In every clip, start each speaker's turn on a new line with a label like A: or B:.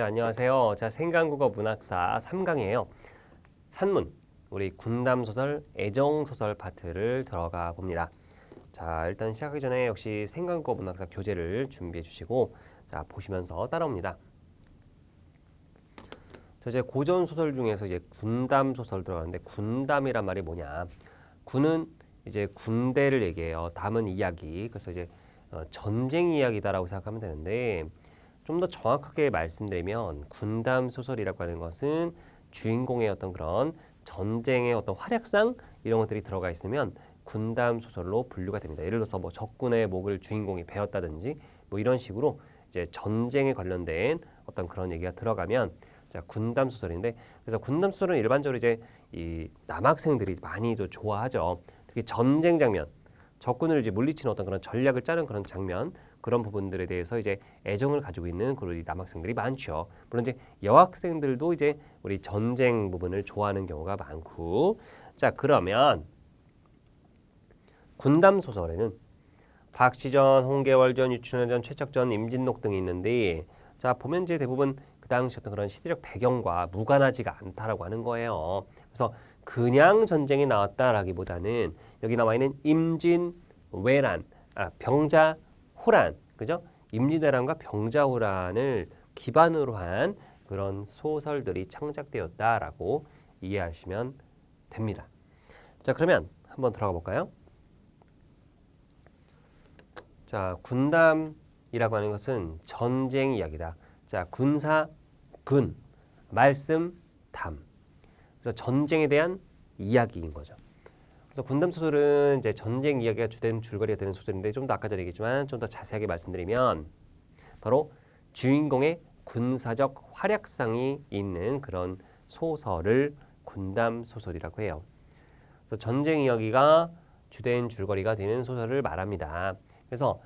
A: 안녕하세요. 자, 생강국어 문학사 3강이에요. 산문, 우리 군담소설, 애정소설 파트를 들어가 봅니다. 자, 일단 시작하기 전에 역시 생강국어 문학사 교재를 준비해 주시고 자, 보시면서 따라옵니다. 저 이제 고전소설 중에서 이제 군담소설 들어가는데 군담이란 말이 뭐냐? 군은 이제 군대를 얘기해요. 담은 이야기. 그래서 이제 전쟁 이야기다라고 생각하면 되는데 좀 더 정확하게 말씀드리면 군담 소설이라고 하는 것은 주인공의 어떤 그런 전쟁의 어떤 활약상 이런 것들이 들어가 있으면 군담 소설로 분류가 됩니다. 예를 들어서 뭐 적군의 목을 주인공이 베었다든지 뭐 이런 식으로 이제 전쟁에 관련된 어떤 그런 얘기가 들어가면 자, 군담 소설인데 그래서 군담 소설은 일반적으로 이제 이 남학생들이 많이도 좋아하죠. 특히 전쟁 장면, 적군을 이제 물리치는 어떤 그런 전략을 짜는 그런 장면 그런 부분들에 대해서 이제 애정을 가지고 있는 그런 남학생들이 많죠. 물론 이제 여학생들도 이제 우리 전쟁 부분을 좋아하는 경우가 많고, 자 그러면 군담 소설에는 박시전, 홍계월전, 유춘열전, 최척전, 임진록 등이 있는데, 자 보면 이제 대부분 그 당시 어떤 그런 시대적 배경과 무관하지가 않다라고 하는 거예요. 그래서 그냥 전쟁이 나왔다라기보다는 여기 나와 있는 임진, 외란, 병자, 호란, 그죠? 임진왜란과 병자호란을 기반으로 한 그런 소설들이 창작되었다라고 이해하시면 됩니다. 자, 그러면 한번 들어가 볼까요? 자, 군담이라고 하는 것은 전쟁 이야기다. 자, 군사, 군, 말씀, 담. 그래서 전쟁에 대한 이야기인 거죠. 그래서 군담 소설은 이제 전쟁 이야기가 주된 줄거리가 되는 소설인데 좀 더 아까 전에 얘기했지만 좀 더 자세하게 말씀드리면 바로 주인공의 군사적 활약상이 있는 그런 소설을 군담 소설이라고 해요. 그래서 전쟁 이야기가 주된 줄거리가 되는 소설을 말합니다. 그래서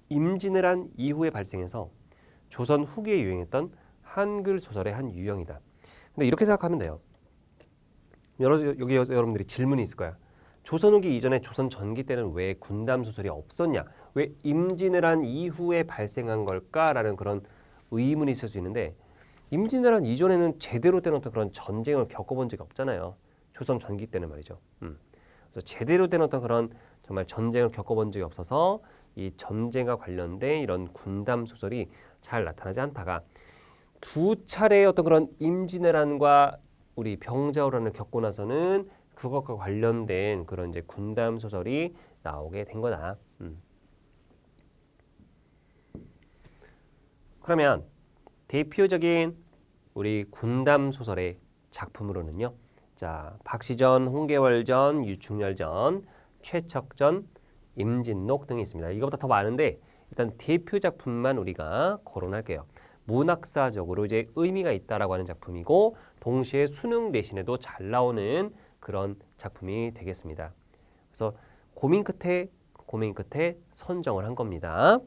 A: 임진왜란 이후에 발생해서 조선 후기에 유행했던 한글 소설의 한 유형이다. 근데 이렇게 생각하면 돼요. 여기 여러분들이 질문이 있을 거야. 조선 후기 이전에 조선 전기 때는 왜 군담 소설이 없었냐? 왜 임진왜란 이후에 발생한 걸까라는 그런 의문이 있을 수 있는데 임진왜란 이전에는 제대로 된 어떤 그런 전쟁을 겪어본 적이 없잖아요. 조선 전기 때는 말이죠. 그래서 제대로 된 어떤 그런 정말 전쟁을 겪어본 적이 없어서 이 전쟁과 관련된 이런 군담 소설이 잘 나타나지 않다가 두 차례의 어떤 그런 임진왜란과 우리 병자호란을 겪고 나서는 그것과 관련된 그런 이제 군담 소설이 나오게 된 거다. 그러면 대표적인 우리 군담 소설의 작품으로는요. 자, 박시전, 홍계월전, 유충렬전, 최척전, 임진록 등이 있습니다. 이거보다 더 많은데 일단 대표 작품만 우리가 거론할게요. 문학사적으로 이제 의미가 있다라고 하는 작품이고 동시에 수능 대신에도 잘 나오는 그런 작품이 되겠습니다. 그래서 고민 끝에 선정을 한 겁니다. 자,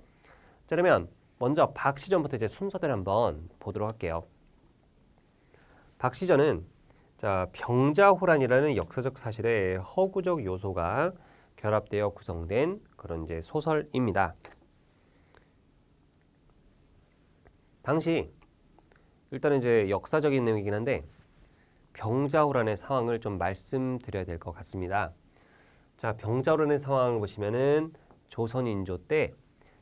A: 그러면 먼저 박시전부터 이제 순서대로 한번 보도록 할게요. 박시전은 자, 병자호란이라는 역사적 사실에 허구적 요소가 결합되어 구성된 그런 이제 소설입니다. 당시 일단은 이제 역사적인 내용이긴 한데 병자호란의 상황을 좀 말씀드려야 될 것 같습니다. 자, 병자호란의 상황을 보시면은 조선인조 때,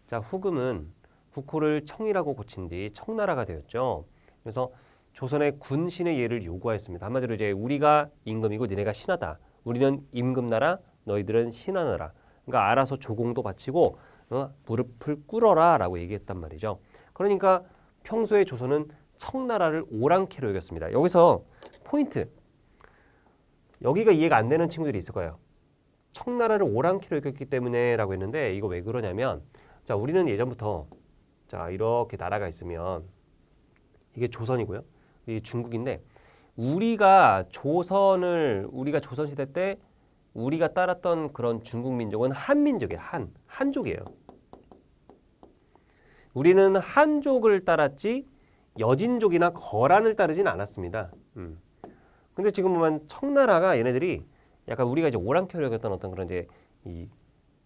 A: 자, 후금은 국호를 청이라고 고친 뒤 청나라가 되었죠. 그래서 조선의 군신의 예를 요구하였습니다. 한마디로 이제 우리가 임금이고 니네가 신하다. 우리는 임금나라, 너희들은 신하나라. 그러니까 알아서 조공도 바치고 무릎을 꿇어라라고 얘기했단 말이죠. 그러니까 평소에 조선은 청나라를 오랑캐로 여겼습니다. 여기서 포인트. 여기가 이해가 안 되는 친구들이 있을 거예요. 청나라를 오랑캐로 여겼기 때문에라고 했는데 이거 왜 그러냐면 자, 우리는 예전부터 자, 이렇게 나라가 있으면 이게 조선이고요. 이게 중국인데 우리가 조선시대 때 우리가 따랐던 그런 중국 민족은 한민족이에요. 한족이에요. 우리는 한족을 따랐지 여진족이나 거란을 따르진 않았습니다. 근데 지금 보면 청나라가 얘네들이 약간 우리가 이제 오랑캐로 여겼던 어떤 그런 이제 이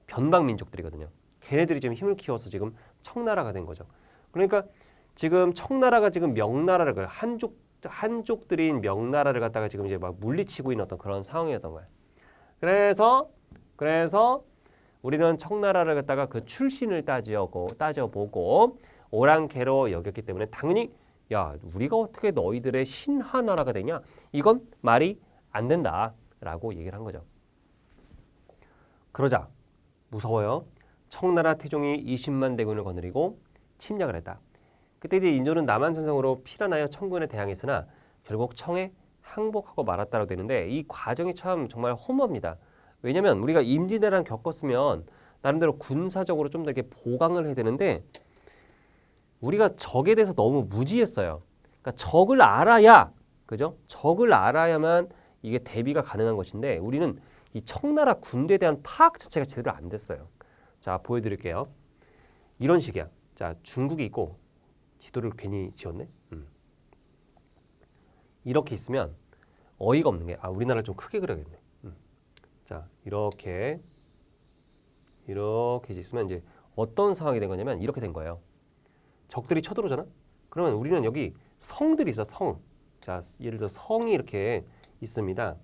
A: 변방 민족들이거든요. 걔네들이 지금 힘을 키워서 지금 청나라가 된 거죠. 그러니까 지금 청나라가 지금 명나라를 한족들인 명나라를 갖다가 지금 이제 막 물리치고 있는 어떤 그런 상황이었던 거예요. 그래서 우리는 청나라를 갖다가 그 출신을 따져보고 오랑캐로 여겼기 때문에 당연히 야, 우리가 어떻게 너희들의 신하나라가 되냐? 이건 말이 안 된다라고 얘기를 한 거죠. 그러자 무서워요. 청나라 태종이 20만 대군을 거느리고 침략을 했다. 그때 이제 인조는 남한산성으로 피란하여 청군에 대항했으나 결국 청에 항복하고 말았다라고 되는데 이 과정이 참 정말 허무합니다. 왜냐하면 우리가 임진왜란 겪었으면 나름대로 군사적으로 좀 더 이렇게 보강을 해야 되는데 우리가 적에 대해서 너무 무지했어요. 그러니까 적을 알아야, 그죠? 적을 알아야만 이게 대비가 가능한 것인데 우리는 이 청나라 군대에 대한 파악 자체가 제대로 안 됐어요. 자, 보여드릴게요. 이런 식이야. 자, 중국이 있고 지도를 괜히 지었네. 이렇게 있으면 어이가 없는 게 우리나라를 좀 크게 그려야겠네. 자, 이렇게 있으면 이제 어떤 상황이 된 거냐면 이렇게 된 거예요. 적들이 쳐들어오잖아. 그러면 우리는 여기 성들이 있어. 성. 자, 예를 들어 성이 이렇게 있습니다.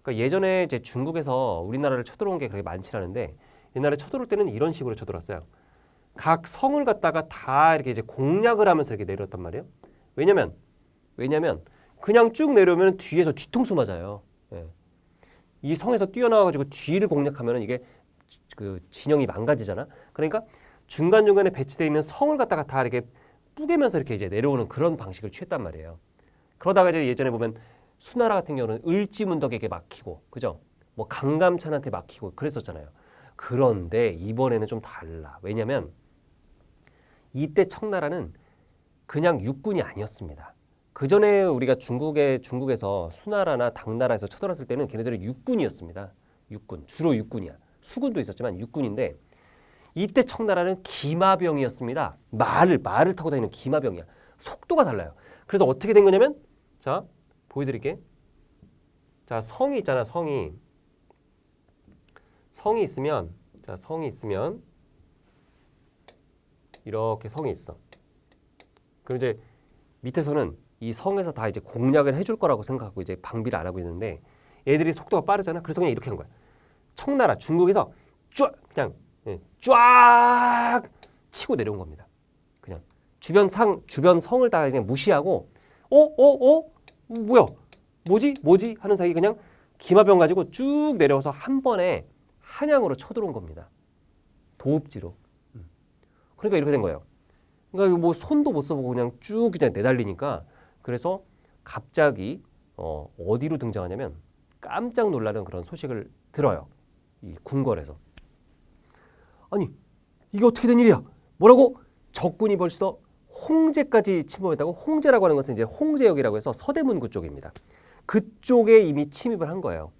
A: 그러니까 예전에 이제 중국에서 우리나라를 쳐들어온 게 그렇게 많지 않은데 옛날에 쳐들어올 때는 이런 식으로 쳐들어왔어요. 각 성을 갖다가 다 이렇게 이제 공략을 하면서 이렇게 내렸단 말이에요. 왜냐면 그냥 쭉 내려오면 뒤에서 뒤통수 맞아요. 예. 이 성에서 뛰어나와가지고 뒤를 공략하면 이게 그 진영이 망가지잖아. 그러니까 중간중간에 배치되어 있는 성을 갖다가 다 이렇게 뿌개면서 이렇게 이제 내려오는 그런 방식을 취했단 말이에요. 그러다가 이제 예전에 보면 수나라 같은 경우는 을지문덕에게 막히고, 그죠? 뭐 강감찬한테 막히고 그랬었잖아요. 그런데 이번에는 좀 달라. 왜냐면 이때 청나라는 그냥 육군이 아니었습니다. 그 전에 우리가 중국에서 수나라나 당나라에서 쳐들었을 때는 걔네들은 육군이었습니다. 육군, 주로 육군이야. 수군도 있었지만 육군인데 이때 청나라는 기마병이었습니다. 말을 타고 다니는 기마병이야. 속도가 달라요. 그래서 어떻게 된 거냐면 자, 보여드릴게. 자, 성이 있잖아. 성이 있으면 이렇게 성이 있어. 그럼 이제 밑에서는 이 성에서 다 이제 공략을 해줄 거라고 생각하고 이제 방비를 안 하고 있는데 얘들이 속도가 빠르잖아. 그래서 그냥 이렇게 한 거야. 청나라 중국에서 그냥 쫙 치고 내려온 겁니다. 그냥 주변 성을 다 그냥 무시하고 뭐야 뭐지 하는 사이 그냥 기마병 가지고 쭉 내려와서 한 번에 한양으로 쳐들어온 겁니다. 도읍지로. 그러니까 이렇게 된 거예요. 그러니까 뭐 손도 못 써보고 그냥 쭉 그냥 내달리니까 그래서 갑자기 어디로 등장하냐면 깜짝 놀라는 그런 소식을 들어요. 이 궁궐에서. 아니 이게 어떻게 된 일이야? 뭐라고? 적군이 벌써 홍제까지 침범했다고? 홍제라고 하는 것은 이제 홍제역이라고 해서 서대문구 쪽입니다. 그쪽에 이미 침입을 한 거예요.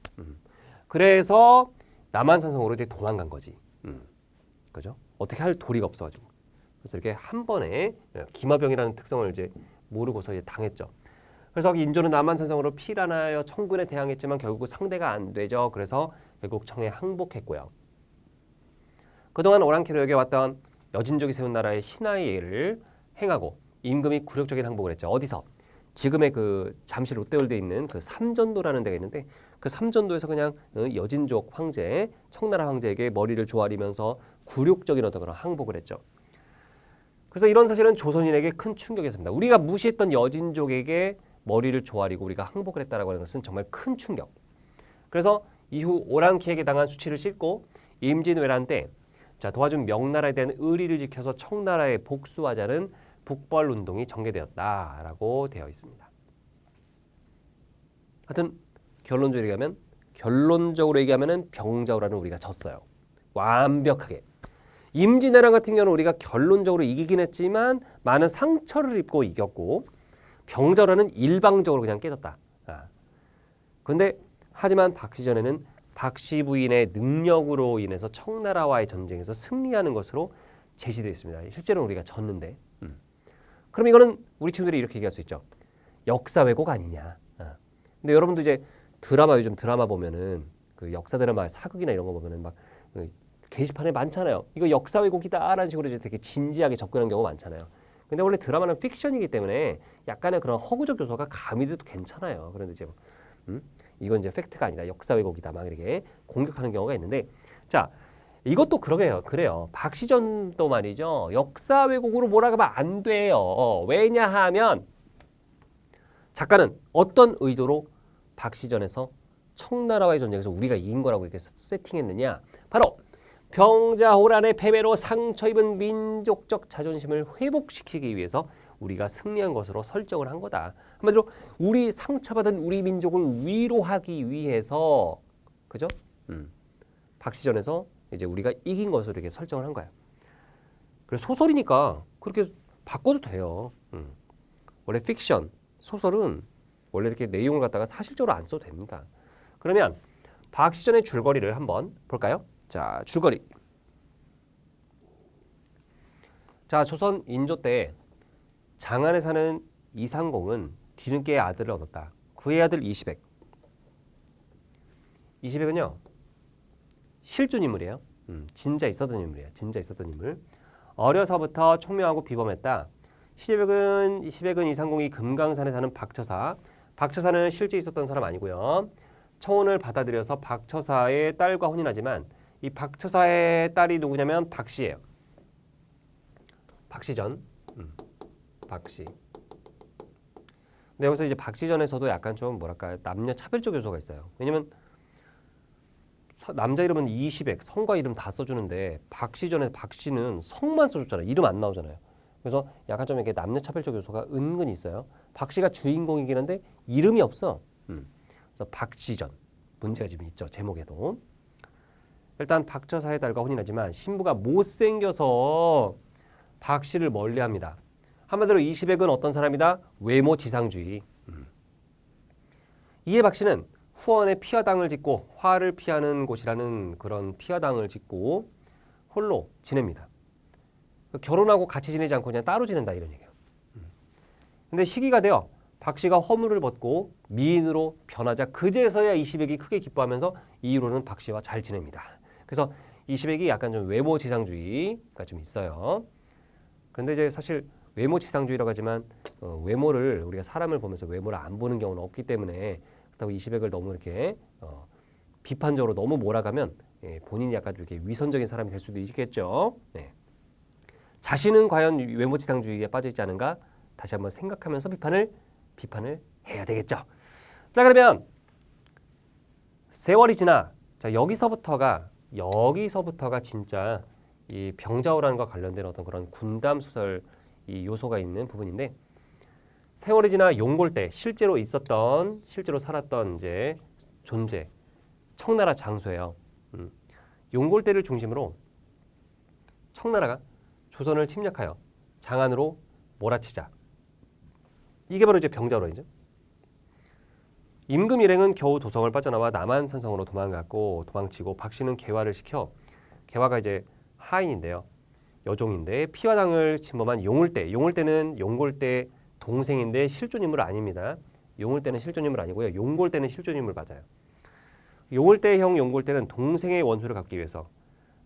A: 그래서 남한산성으로 이제 도망간 거지. 그죠? 어떻게 할 도리가 없어가지고. 그래서 이렇게 한 번에 기마병이라는 특성을 이제 모르고서 이제 당했죠. 그래서 인조는 남한산성으로 피란하여 청군에 대항했지만 결국 상대가 안 되죠. 그래서 결국 청에 항복했고요. 그동안 오랑캐로 여겨왔던 여진족이 세운 나라의 신하의 예를 행하고 임금이 굴욕적인 항복을 했죠. 어디서? 지금의 그 잠실 롯데월드에 있는 그 삼전도라는 데가 있는데 그 삼전도에서 그냥 여진족 황제, 청나라 황제에게 머리를 조아리면서 굴욕적인 어떤 그런 항복을 했죠. 그래서 이런 사실은 조선인에게 큰 충격이었습니다. 우리가 무시했던 여진족에게 머리를 조아리고 우리가 항복을 했다라고 하는 것은 정말 큰 충격. 그래서 이후 오랑캐에게 당한 수치를 씻고 임진왜란 때 도와준 명나라에 대한 의리를 지켜서 청나라에 복수하자는 북벌운동이 전개되었다라고 되어 있습니다. 하여튼 결론적으로 얘기하면 병자호란은 우리가 졌어요. 완벽하게. 임진왜란 같은 경우는 우리가 결론적으로 이기긴 했지만 많은 상처를 입고 이겼고 병자호란은 일방적으로 그냥 깨졌다. 그런데 하지만 박씨전에는 박씨 부인의 능력으로 인해서 청나라와의 전쟁에서 승리하는 것으로 제시되어 있습니다. 실제로는 우리가 졌는데. 그럼 이거는 우리 친구들이 이렇게 얘기할 수 있죠. 역사 왜곡 아니냐. 근데 여러분도 이제 요즘 드라마 보면은 그 역사 드라마 사극이나 이런 거 보면은 막 게시판에 많잖아요. 이거 역사 왜곡이다라는 식으로 이제 되게 진지하게 접근하는 경우가 많잖아요. 근데 원래 드라마는 픽션이기 때문에 약간의 그런 허구적 요소가 가미돼도 괜찮아요. 그런데 이제 이건 이제 팩트가 아니다. 역사 왜곡이다. 막 이렇게 공격하는 경우가 있는데 자 이것도 그래요. 박시전도 말이죠. 역사 왜곡으로 몰아가면 안 돼요. 왜냐하면 작가는 어떤 의도로 박시전에서 청나라와의 전쟁에서 우리가 이긴 거라고 이렇게 세팅했느냐. 바로 병자호란의 패배로 상처 입은 민족적 자존심을 회복시키기 위해서 우리가 승리한 것으로 설정을 한 거다. 한마디로 우리 상처받은 우리 민족을 위로하기 위해서 그죠? 박시전에서 이제 우리가 이긴 것으로 이렇게 설정을 한 거야. 그래서 소설이니까 그렇게 바꿔도 돼요. 원래 픽션, 소설은 원래 이렇게 내용을 갖다가 사실적으로 안 써도 됩니다. 그러면 박시전의 줄거리를 한번 볼까요? 자, 줄거리. 자, 조선 인조 때 장안에 사는 이상공은 뒤늦게 아들을 얻었다. 그의 아들 이시백. 이시백은요. 실존 인물이에요. 진짜 있었던 인물이에요. 진짜 있었던 인물. 어려서부터 총명하고 비범했다. 이시백은 이상공이 금강산에 사는 박처사. 박처사는 실제 있었던 사람 아니고요. 청혼을 받아들여서 박처사의 딸과 혼인하지만 이 박처사의 딸이 누구냐면 박씨예요. 박시전. 박씨. 근데 여기서 이제 박시전에서도 약간 좀 뭐랄까 남녀 차별적 요소가 있어요. 왜냐면 남자 이름은 이시백, 성과 이름 다 써주는데 박시전에 박씨는 성만 써줬잖아요. 이름 안 나오잖아요. 그래서 약간 좀 이렇게 남녀 차별적 요소가 은근히 있어요. 박씨가 주인공이긴 한데 이름이 없어. 그래서 박시전 문제가 좀 있죠. 제목에도. 일단 박처사의 딸과 혼인하지만 신부가 못생겨서 박씨를 멀리합니다. 한마디로 이시백은 어떤 사람이다? 외모 지상주의. 이에 박씨는 후원에 피화당을 짓고 화를 피하는 곳이라는 그런 피화당을 짓고 홀로 지냅니다. 결혼하고 같이 지내지 않고 그냥 따로 지낸다 이런 얘기예요. 근데 시기가 되어 박씨가 허물을 벗고 미인으로 변하자 그제서야 이시백이 크게 기뻐하면서 이후로는 박씨와 잘 지냅니다. 그래서 이시백이 약간 좀 외모 지상주의가 좀 있어요. 그런데 이제 사실 외모 지상주의라고 하지만 외모를 우리가 사람을 보면서 외모를 안 보는 경우는 없기 때문에 그렇다고 이시백을 너무 이렇게 비판적으로 너무 몰아가면 본인이 약간 이렇게 위선적인 사람이 될 수도 있겠죠. 네. 자신은 과연 외모 지상주의에 빠져 있지 않은가? 다시 한번 생각하면서 비판을 해야 되겠죠. 자 그러면 세월이 지나 자 여기서부터가 진짜 이 병자호란과 관련된 어떤 그런 군담 소설 이 요소가 있는 부분인데 세월이 지나 용골 때 실제로 살았던 이제 존재 청나라 장수예요. 용골 때를 중심으로 청나라가 조선을 침략하여 장안으로 몰아치자. 이게 바로 이제 병자호란이죠. 임금 일행은 겨우 도성을 빠져나와 남한산성으로 도망치고 박씨는 개화를 시켜 개화가 이제 하인인데요. 여종인데 피화당을 침범한 용골때는 용골때 동생인데 실존인물 아닙니다. 용골때는 실존인물 아니고요. 용골때는 실존인물 맞아요. 용골때형 용골때는 동생의 원수를 갚기 위해서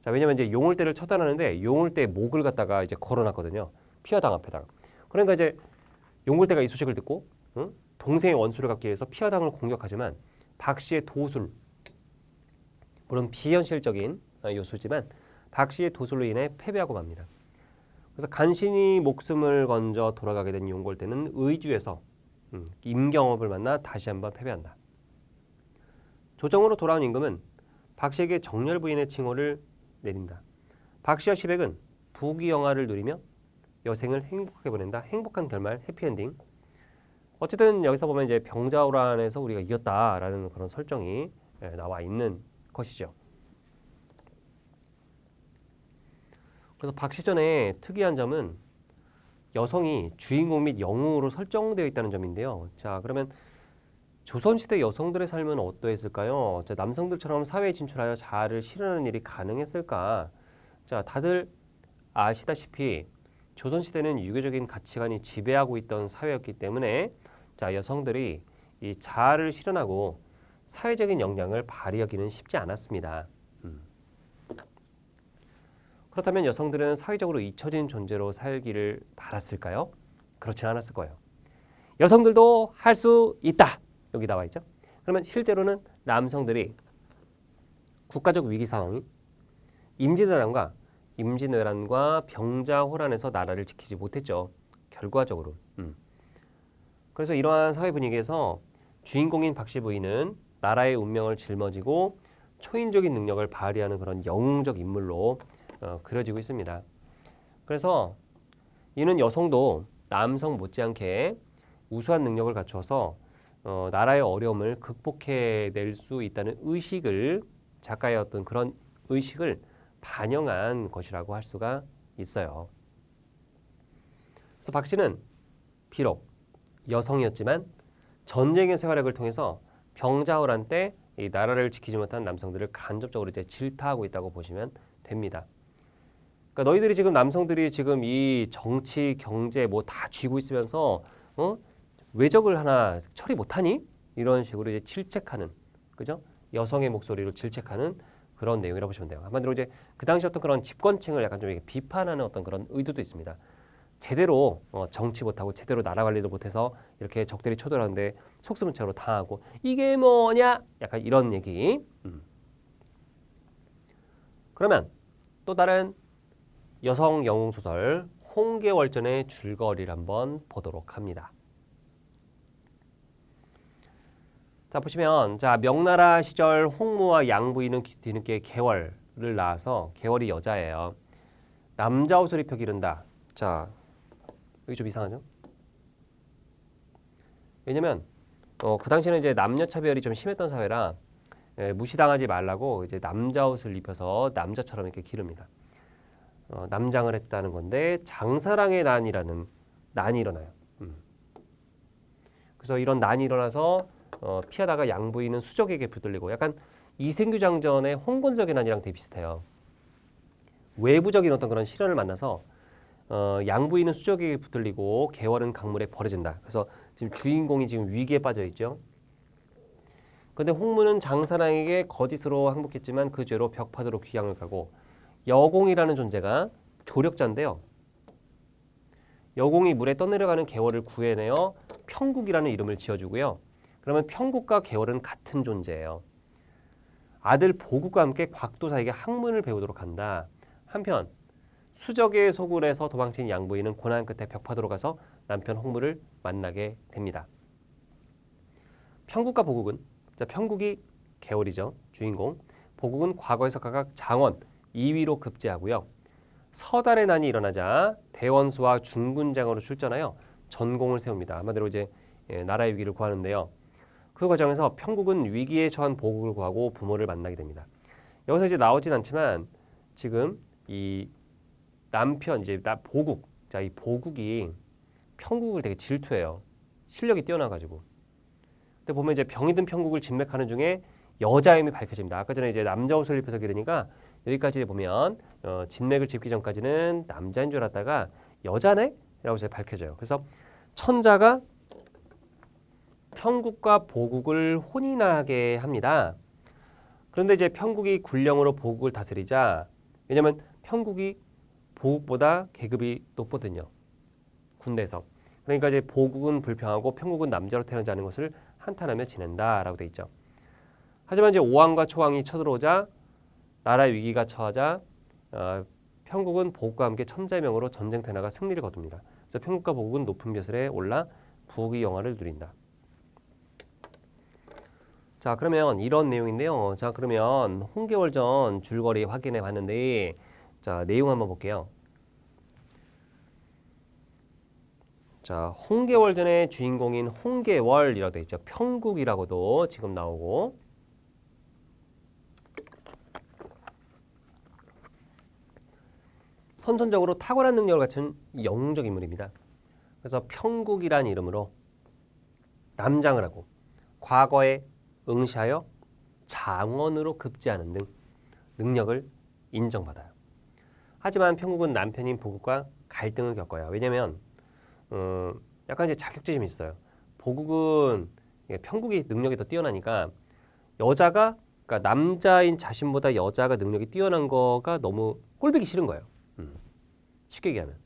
A: 자 왜냐면 이제 용골때를 처단하는데 용골때 목을 갖다가 이제 걸어놨거든요. 피화당 앞에다가. 그러니까 이제 용골때가 이 소식을 듣고 동생의 원수를 갚기 위해서 피화당을 공격하지만 박씨의 도술 물론 비현실적인 요소지만 박씨의 도술로 인해 패배하고 맙니다. 그래서 간신히 목숨을 건져 돌아가게 된 용골때는 의주에서 임경업을 만나 다시 한번 패배한다. 조정으로 돌아온 임금은 박씨에게 정렬 부인의 칭호를 내린다. 박씨와 시백은 부귀영화를 누리며 여생을 행복하게 보낸다. 행복한 결말, 해피엔딩. 어쨌든 여기서 보면 이제 병자호란에서 우리가 이겼다라는 그런 설정이 나와 있는 것이죠. 그래서 박시전의 특이한 점은 여성이 주인공 및 영웅으로 설정되어 있다는 점인데요. 자, 그러면 조선시대 여성들의 삶은 어떠했을까요? 자, 남성들처럼 사회에 진출하여 자아를 실현하는 일이 가능했을까? 자, 다들 아시다시피 조선시대는 유교적인 가치관이 지배하고 있던 사회였기 때문에 자, 여성들이 이 자아를 실현하고 사회적인 역량을 발휘하기는 쉽지 않았습니다. 그렇다면 여성들은 사회적으로 잊혀진 존재로 살기를 바랐을까요? 그렇지는 않았을 거예요. 여성들도 할 수 있다. 여기 나와 있죠. 그러면 실제로는 남성들이 국가적 위기 상황이 임진왜란과 병자호란에서 나라를 지키지 못했죠. 결과적으로. 그래서 이러한 사회 분위기에서 주인공인 박씨 부인은 나라의 운명을 짊어지고 초인적인 능력을 발휘하는 그런 영웅적 인물로 그려지고 있습니다. 그래서 이는 여성도 남성 못지않게 우수한 능력을 갖추어서 나라의 어려움을 극복해낼 수 있다는 의식을 작가의 어떤 그런 의식을 반영한 것이라고 할 수가 있어요. 그래서 박 씨는 비록 여성이었지만 전쟁의 생활력을 통해서 병자호란 때 이 나라를 지키지 못한 남성들을 간접적으로 이제 질타하고 있다고 보시면 됩니다. 그러니까 너희들이 지금 남성들이 지금 이 정치, 경제 뭐 다 쥐고 있으면서 외적을 하나 처리 못하니? 이런 식으로 이제 질책하는, 그죠? 여성의 목소리로 질책하는 그런 내용이라고 보시면 돼요. 한마디로 이제 그 당시 어떤 그런 집권층을 약간 좀 비판하는 어떤 그런 의도도 있습니다. 제대로 정치 못하고 제대로 나라 관리도 못해서 이렇게 적들이 쳐들어가는데 속수무책으로 당하고 이게 뭐냐? 약간 이런 얘기. 그러면 또 다른 여성 영웅 소설 홍계월전의 줄거리를 한번 보도록 합니다. 자 보시면 자 명나라 시절 홍무와 양부인은 뒤늦게 계월을 낳아서 계월이 여자예요. 남자 옷을 입혀 기른다. 자 여기 좀 이상하죠? 왜냐면 그 당시에는 이제 남녀 차별이 좀 심했던 사회라 무시당하지 말라고 이제 남자 옷을 입혀서 남자처럼 이렇게 기릅니다. 남장을 했다는 건데 장사랑의 난이라는 난이 일어나요. 그래서 이런 난이 일어나서 피하다가 양부인은 수적에게 붙들리고 약간 이생규 장전의 홍건적의 난이랑 되게 비슷해요. 외부적인 어떤 그런 시련을 만나서 양부인은 수적에게 붙들리고 계월은 강물에 버려진다. 그래서 지금 주인공이 지금 위기에 빠져 있죠. 근데 홍무는 장사랑에게 거짓으로 항복했지만 그 죄로 벽파도로 귀양을 가고 여공이라는 존재가 조력자인데요. 여공이 물에 떠내려가는 계월을 구해내어 평국이라는 이름을 지어주고요. 그러면 평국과 계월은 같은 존재예요. 아들 보국과 함께 곽도사에게 학문을 배우도록 한다. 한편 수적의 소굴에서 도망친 양부인은 고난 끝에 벽파도로 가서 남편 홍무를 만나게 됩니다. 평국과 보국은 평국이 계월이죠. 주인공. 보국은 과거에서 각각 장원 2위로 급제하고요. 서달의 난이 일어나자 대원수와 중군장으로 출전하여 전공을 세웁니다. 한마디로 이제 나라의 위기를 구하는데요. 그 과정에서 평국은 위기에 처한 보국을 구하고 부모를 만나게 됩니다. 여기서 이제 나오진 않지만 지금 이 남편 이제 보국, 자 이 보국이 평국을 되게 질투해요. 실력이 뛰어나가지고. 근데 보면 이제 병이 든 평국을 진맥하는 중에 여자임이 밝혀집니다. 아까 전에 이제 남자 옷을 입혀서 기르니까 여기까지 보면 진맥을 짚기 전까지는 남자인 줄 알았다가 여자네? 라고 이제 밝혀져요. 그래서 천자가 평국과 보국을 혼인하게 합니다. 그런데 이제 평국이 군령으로 보국을 다스리자 왜냐하면 평국이 보국보다 계급이 높거든요. 군대에서. 그러니까 이제 보국은 불평하고 평국은 남자로 태어나지 않은 것을 한탄하며 지낸다라고 돼 있죠. 하지만 이제 오왕과 초왕이 쳐들어오자 나라의 위기가 처하자 평국은 보국과 함께 천자명으로 전쟁터에 나가 승리를 거둡니다. 그래서 평국과 보국은 높은 벼슬에 올라 부귀 영화를 누린다. 자 그러면 이런 내용인데요. 자 그러면 홍계월전 줄거리 확인해 봤는데 자 내용 한번 볼게요. 자 홍계월전의 주인공인 홍계월이라고 되어 있죠. 평국이라고도 지금 나오고 선천적으로 탁월한 능력을 갖춘 영웅적 인물입니다. 그래서 평국이라는 이름으로 남장을 하고 과거에 응시하여 장원으로 급제하는 등 능력을 인정받아요. 하지만 평국은 남편인 보국과 갈등을 겪어요. 왜냐하면 약간 이제 자격지심이 있어요. 보국은 평국이 능력이 더 뛰어나니까 여자가 그러니까 남자인 자신보다 여자가 능력이 뛰어난 거가 너무 꼴보기 싫은 거예요. 쉽게 얘기하면.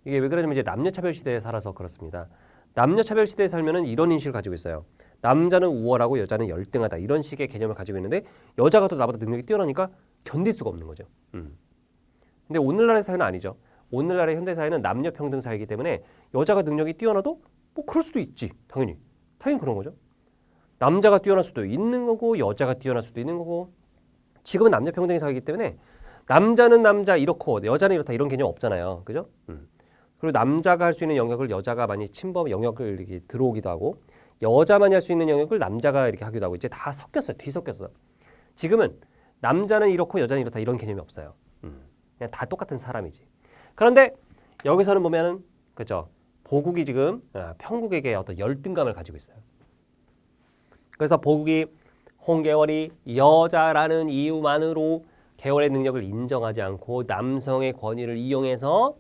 A: 이게 왜 그러냐면 이제 남녀차별 시대에 살아서 그렇습니다. 남녀차별 시대에 살면은 이런 인식을 가지고 있어요. 남자는 우월하고 여자는 열등하다. 이런 식의 개념을 가지고 있는데 여자가 또 나보다 능력이 뛰어나니까 견딜 수가 없는 거죠. 근데 오늘날의 사회는 아니죠. 오늘날의 현대 사회는 남녀 평등 사회이기 때문에 여자가 능력이 뛰어나도 뭐 그럴 수도 있지. 당연히 그런 거죠. 남자가 뛰어날 수도 있는 거고 여자가 뛰어날 수도 있는 거고 지금은 남녀 평등의 사회이기 때문에 남자는 남자 이렇고 여자는 이렇다 이런 개념 없잖아요. 그죠? 그리고 남자가 할 수 있는 영역을 여자가 많이 침범 영역을 이렇게 들어오기도 하고 여자만이 할 수 있는 영역을 남자가 이렇게 하기도 하고 이제 다 섞였어요. 뒤섞였어. 지금은 남자는 이렇고 여자는 이렇다 이런 개념이 없어요. 그냥 다 똑같은 사람이지. 그런데 여기서는 보면은 그죠? 보국이 지금 평국에게 어떤 열등감을 가지고 있어요. 그래서 보국이 홍계월이 여자라는 이유만으로 계월의 능력을 인정하지 않고 남성의 권위를 이용해서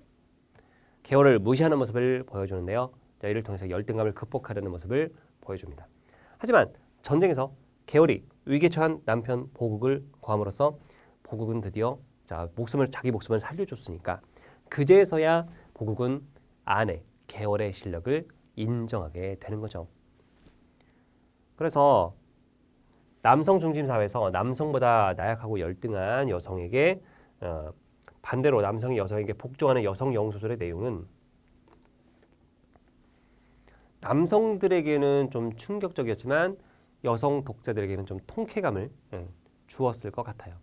A: 계월을 무시하는 모습을 보여주는데요. 자, 이를 통해서 열등감을 극복하려는 모습을 보여줍니다. 하지만 전쟁에서 계월이 위기에 처한 남편 보국을 구함으로써 보국은 드디어 자기 목숨을 살려줬으니까 그제서야 보국은 아내 계월의 실력을 인정하게 되는 거죠. 그래서 남성 중심 사회에서 남성보다 나약하고 열등한 여성에게 반대로 남성이 여성에게 복종하는 여성 영웅소설의 내용은 남성들에게는 좀 충격적이었지만 여성 독자들에게는 좀 통쾌감을 주었을 것 같아요.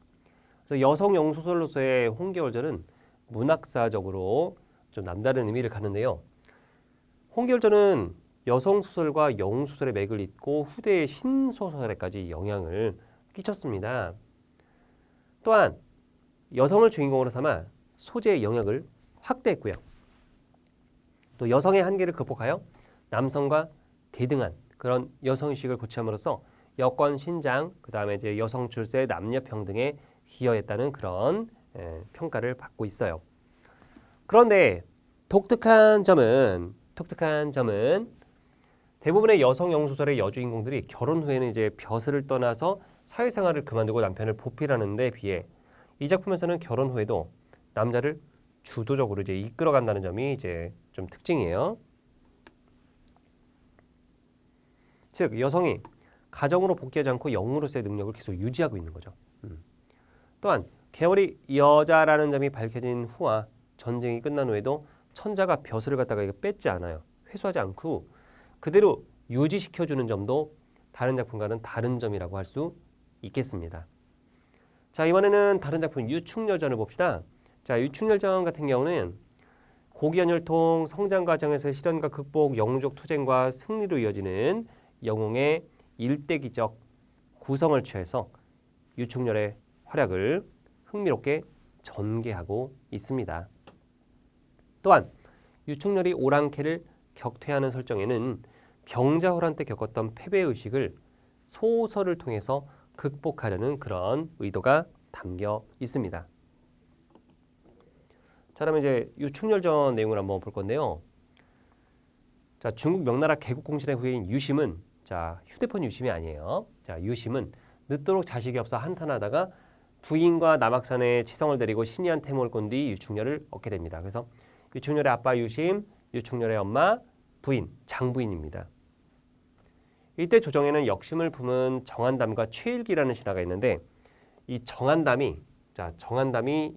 A: 그래서 여성 영웅소설로서의 홍계월전은 문학사적으로 좀 남다른 의미를 갖는데요. 홍계월전은 여성소설과 영웅소설의 맥을 잇고 후대의 신소설에까지 영향을 끼쳤습니다. 또한 여성을 주인공으로 삼아 소재의 영역을 확대했고요. 또 여성의 한계를 극복하여 남성과 대등한 그런 여성의식을 고취함으로써 여권 신장, 그 다음에 이제 여성 출세, 남녀 평등에 기여했다는 그런 평가를 받고 있어요. 그런데 독특한 점은 대부분의 여성 영웅소설의 여주인공들이 결혼 후에는 이제 벼슬을 떠나서 사회생활을 그만두고 남편을 보필하는 데 비해 이 작품에서는 결혼 후에도 남자를 주도적으로 이제 이끌어간다는 점이 이제 좀 특징이에요. 즉 여성이 가정으로 복귀하지 않고 영웅으로서의 능력을 계속 유지하고 있는 거죠. 또한 계월이 여자라는 점이 밝혀진 후와 전쟁이 끝난 후에도 천자가 벼슬을 갖다가 뺏지 않아요. 회수하지 않고 그대로 유지시켜주는 점도 다른 작품과는 다른 점이라고 할 수 있겠습니다. 자, 이번에는 다른 작품 유충렬전을 봅시다. 자, 유충렬전 같은 경우는 고기연혈통 성장 과정에서 실현과 극복, 영웅적 투쟁과 승리로 이어지는 영웅의 일대기적 구성을 취해서 유충렬의 활약을 흥미롭게 전개하고 있습니다. 또한 유충렬이 오랑캐를 격퇴하는 설정에는 병자호란 때 겪었던 패배의식을 소설을 통해서 극복하려는 그런 의도가 담겨 있습니다. 자, 그러면 이제 유충렬전 내용을 한번 볼 건데요. 자, 중국 명나라 개국공신의 후예인 유심은 자, 휴대폰 유심이 아니에요. 자, 유심은 늦도록 자식이 없어 한탄하다가 부인과 남악산에 치성을 데리고 신이한 태몽을 꾼 뒤 유충렬을 얻게 됩니다. 그래서 유충렬의 아빠 유심, 유충렬의 엄마 부인, 장부인입니다. 이때 조정에는 역심을 품은 정한담과 최일기라는 신하가 있는데 이 정한담이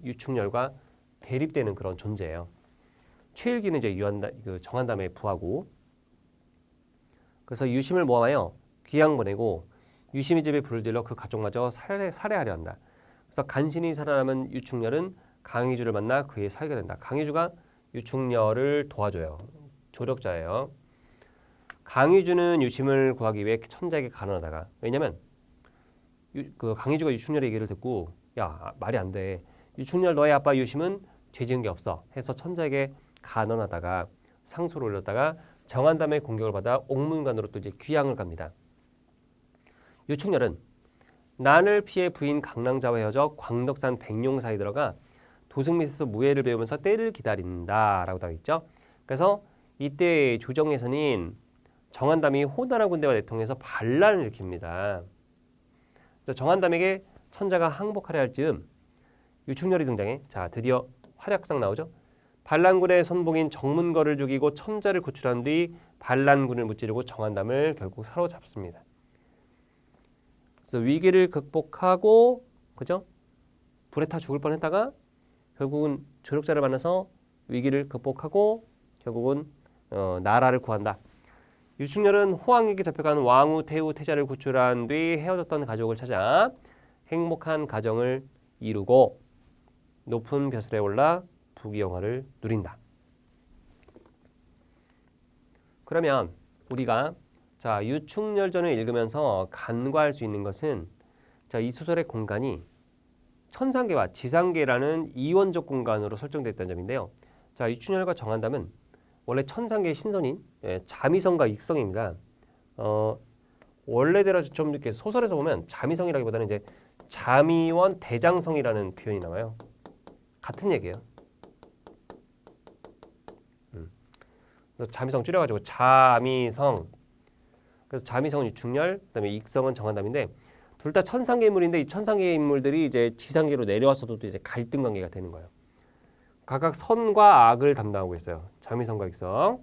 A: 유충렬과 대립되는 그런 존재예요. 최일기는 이제 정한담의 부하고 그래서 유심을 모함하여 귀양 보내고 유심이 집에 불을 질러 그 가족마저 살해하려 한다. 그래서 간신히 살아남은 유충렬은 강희주를 만나 그의 사위가 된다. 강희주가 유충렬을 도와줘요. 조력자예요. 강희주는 유심을 구하기 위해 천자에게 간언하다가 왜냐면 그 강희주가 유충렬의 얘기를 듣고 야 말이 안 돼. 유충렬 너의 아빠 유심은 죄 지은 게 없어 해서 천자에게 간언하다가 상소를 올렸다가 정한담의 공격을 받아 옥문관으로 또 이제 귀양을 갑니다. 유충렬은 난을 피해 부인 강랑자와 헤어져 광덕산 백룡사에 들어가 도승 밑에서 무예를 배우면서 때를 기다린다라고 되어 있죠. 그래서 이때 조정에서는 정한담이 호나라 군대와 내통해서 반란을 일으킵니다. 그래서 정한담에게 천자가 항복하려 할 즈음 유충렬이 등장해. 자, 드디어 활약상 나오죠. 반란군의 선봉인 정문거를 죽이고 천자를 구출한 뒤 반란군을 무찌르고 정한담을 결국 사로잡습니다. 그래서 위기를 극복하고, 그죠? 불에 타 죽을 뻔했다가 결국은 조력자를 만나서 위기를 극복하고 결국은 나라를 구한다. 유충렬은 호황에게 잡혀간 왕후, 태후, 태자를 구출한 뒤 헤어졌던 가족을 찾아 행복한 가정을 이루고 높은 벼슬에 올라 부귀영화를 누린다. 그러면 우리가 자, 유충렬전을 읽으면서 간과할 수 있는 것은 자, 이 소설의 공간이 천상계와 지상계라는 이원적 공간으로 설정됐다는 점인데요. 자, 유충렬과 정한담은 원래 천상계의 신선인 자미성과 익성입니다. 원래대로 좀 이렇게 소설에서 보면 자미성이라기보다는 이제 자미원 대장성이라는 표현이 나와요. 같은 얘기예요. 자미성 줄여가지고 자미성. 그래서 자미성은 유충렬, 그다음에 익성은 정한담인데 둘 다 천상계 인물인데 이 천상계 인물들이 이제 지상계로 내려왔어도 또 이제 갈등 관계가 되는 거예요. 각각 선과 악을 담당하고 있어요. 자미성과 익성.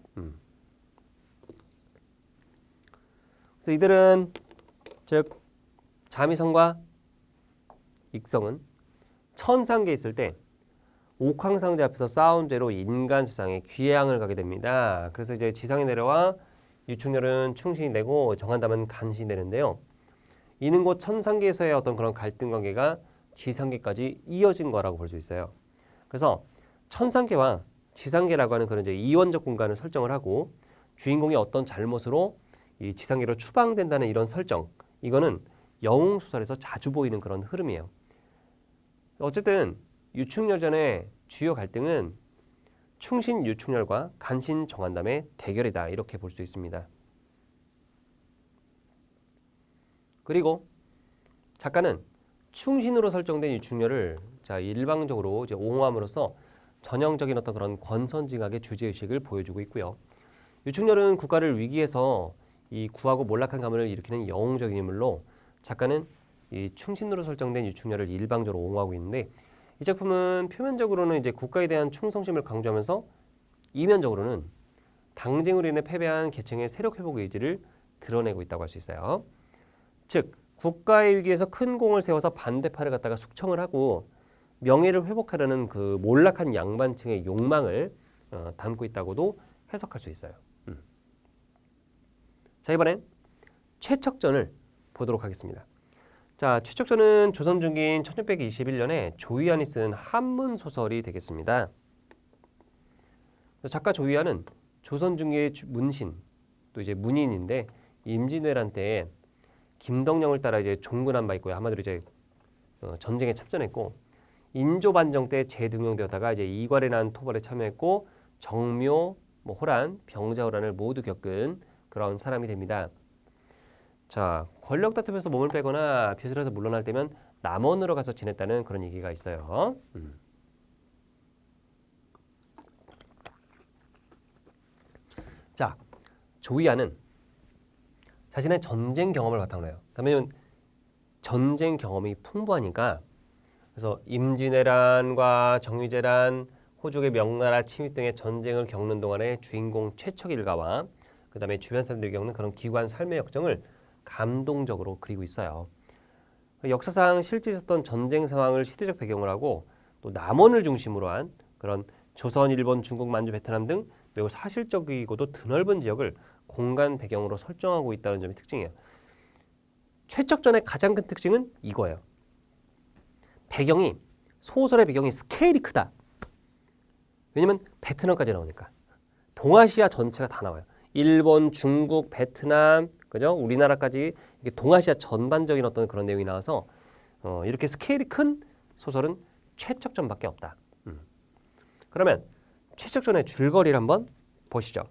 A: 그래서 이들은 즉 자미성과 익성은 천상계에 있을 때 옥황상제 앞에서 싸운 죄로 인간 세상에 귀향을 가게 됩니다. 그래서 이제 지상에 내려와 유충렬은 충신이 되고 정한담은 간신이 되는데요. 이는 곧 천상계에서의 어떤 그런 갈등 관계가 지상계까지 이어진 거라고 볼 수 있어요. 그래서 천상계와 지상계라고 하는 그런 이제 이원적 공간을 설정을 하고 주인공이 어떤 잘못으로 이 지상계로 추방된다는 이런 설정, 이거는 영웅 소설에서 자주 보이는 그런 흐름이에요. 어쨌든 유충렬전의 주요 갈등은 충신 유충렬과 간신 정한담의 대결이다, 이렇게 볼 수 있습니다. 그리고 작가는 충신으로 설정된 유충렬을 자, 일방적으로 이제 옹호함으로써 전형적인 어떤 그런 권선징악의 주제의식을 보여주고 있고요. 유충렬은 국가를 위기에서 이 구하고 몰락한 가문을 일으키는 영웅적인 인물로 작가는 이 충신으로 설정된 유충렬을 일방적으로 옹호하고 있는데 이 작품은 표면적으로는 이제 국가에 대한 충성심을 강조하면서 이면적으로는 당쟁으로 인해 패배한 계층의 세력 회복 의지를 드러내고 있다고 할 수 있어요. 즉 국가의 위기에서 큰 공을 세워서 반대파를 갖다가 숙청을 하고 명예를 회복하려는 그 몰락한 양반층의 욕망을 담고 있다고도 해석할 수 있어요. 자, 이번엔 최척전을 보도록 하겠습니다. 자, 최척전은 조선 중기인 1621년에 조희안이 쓴 한문 소설이 되겠습니다. 작가 조희안은 조선 중기의 문신, 또 이제 문인인데 임진왜란 때 김덕령을 따라 이제 종군한 바 있고요. 한마디로 이제 전쟁에 참전했고 인조 반정 때 재등용되었다가 이제 이괄에 난 토벌에 참여했고 정묘, 호란, 병자호란을 모두 겪은 그런 사람이 됩니다. 자, 권력 다툼에서 몸을 빼거나 벼슬에서 물러날 때면 남원으로 가서 지냈다는 그런 얘기가 있어요. 자, 조희안은 자신의 전쟁 경험을 바탕으로 해요. 왜냐하면 전쟁 경험이 풍부하니까. 그래서 임진왜란과 정유재란, 호족의 명나라 침입 등의 전쟁을 겪는 동안에 주인공 최척 일가와 그 다음에 주변 사람들이 겪는 그런 기관 삶의 역정을 감동적으로 그리고 있어요. 역사상 실제 있었던 전쟁 상황을 시대적 배경으로 하고 또 남원을 중심으로 한 그런 조선, 일본, 중국, 만주, 베트남 등 매우 사실적이고도 드넓은 지역을 공간 배경으로 설정하고 있다는 점이 특징이에요. 최척전의 가장 큰 특징은 이거예요. 소설의 배경이 스케일이 크다. 왜냐면 베트남까지 나오니까. 동아시아 전체가 다 나와요. 일본, 중국, 베트남, 그죠? 우리나라까지 이게 동아시아 전반적인 어떤 그런 내용이 나와서 이렇게 스케일이 큰 소설은 최척전밖에 없다. 그러면 최척전의 줄거리를 한번 보시죠.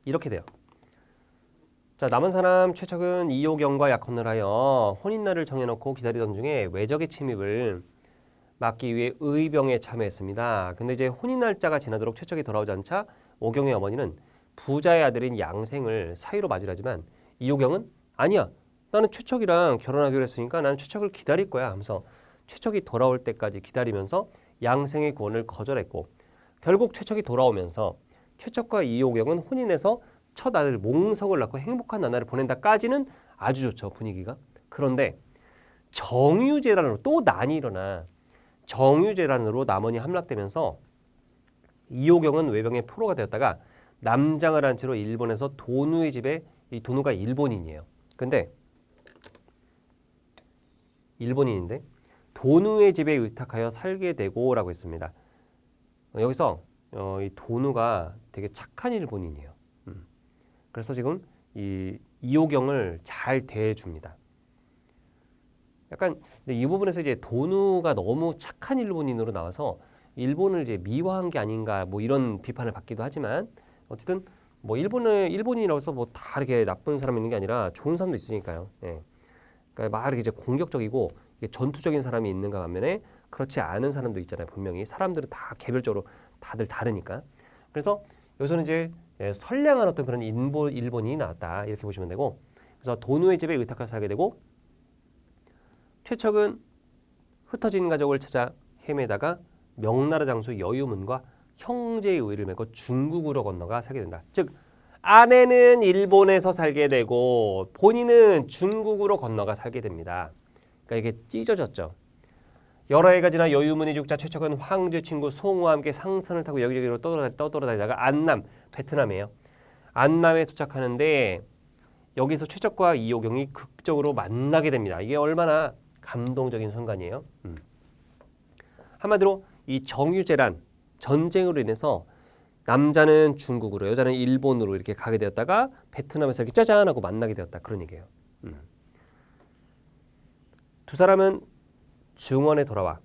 A: 이렇게 돼요. 자, 남은 사람 최척은 이호경과 약혼을 하여 혼인날을 정해놓고 기다리던 중에 외적의 침입을 막기 위해 의병에 참여했습니다. 근데 이제 혼인날짜가 지나도록 최척이 돌아오지 않자 오경의 어머니는 부자의 아들인 양생을 사위로 맞이하지만 이호경은 아니야, 나는 최척이랑 결혼하기로 했으니까 나는 최척을 기다릴 거야 하면서 최척이 돌아올 때까지 기다리면서 양생의 구원을 거절했고 결국 최척이 돌아오면서 최척과 이호경은 혼인해서 첫 아들 몽석을 낳고 행복한 나날을 보낸다까지는 아주 좋죠, 분위기가. 그런데 정유재란으로 또 난이 일어나. 정유재란으로 남원이 함락되면서 이호경은 외병의 포로가 되었다가 남장을 한 채로 일본에서 도누의 집에, 이 도누가 일본인이에요. 근데 일본인인데 도누의 집에 의탁하여 살게 되고라고 했습니다. 여기서 이 도누가 되게 착한 일본인이에요. 그래서 지금 이 이호경을 잘 대해줍니다. 약간 근데 이 부분에서 이제 도누가 너무 착한 일본인으로 나와서 일본을 이제 미화한 게 아닌가 뭐 이런 비판을 받기도 하지만 어쨌든 뭐 일본인이라고 해서 뭐 다 이렇게 나쁜 사람 있는 게 아니라 좋은 사람도 있으니까요. 예. 그러니까 막 이렇게 이제 공격적이고 이게 전투적인 사람이 있는가 반면에 그렇지 않은 사람도 있잖아요. 분명히 사람들은 다 개별적으로 다들 다르니까. 그래서 여기서는 이제 선량한 어떤 그런 일본인이 나왔다 이렇게 보시면 되고, 그래서 도누의 집에 의탁해서 살게 되고 최척은 흩어진 가족을 찾아 헤매다가 명나라 장수 여유문과 형제의 의를 맺고 중국으로 건너가 살게 된다. 즉 아내는 일본에서 살게 되고 본인은 중국으로 건너가 살게 됩니다. 그러니까 이게 찢어졌죠. 여러 해가 지나 여유문이 죽자 최척은 황제 친구 송우와 함께 상선을 타고 여기저기로 떠돌아다니다가 안남, 베트남이에요. 안남에 도착하는데 여기서 최척과 이호경이 극적으로 만나게 됩니다. 이게 얼마나 감동적인 순간이에요. 한마디로 이 정유재란 전쟁으로 인해서 남자는 중국으로 여자는 일본으로 이렇게 가게 되었다가 베트남에서 이렇게 짜잔 하고 만나게 되었다. 그런 얘기예요. 두 사람은 중원에 돌아와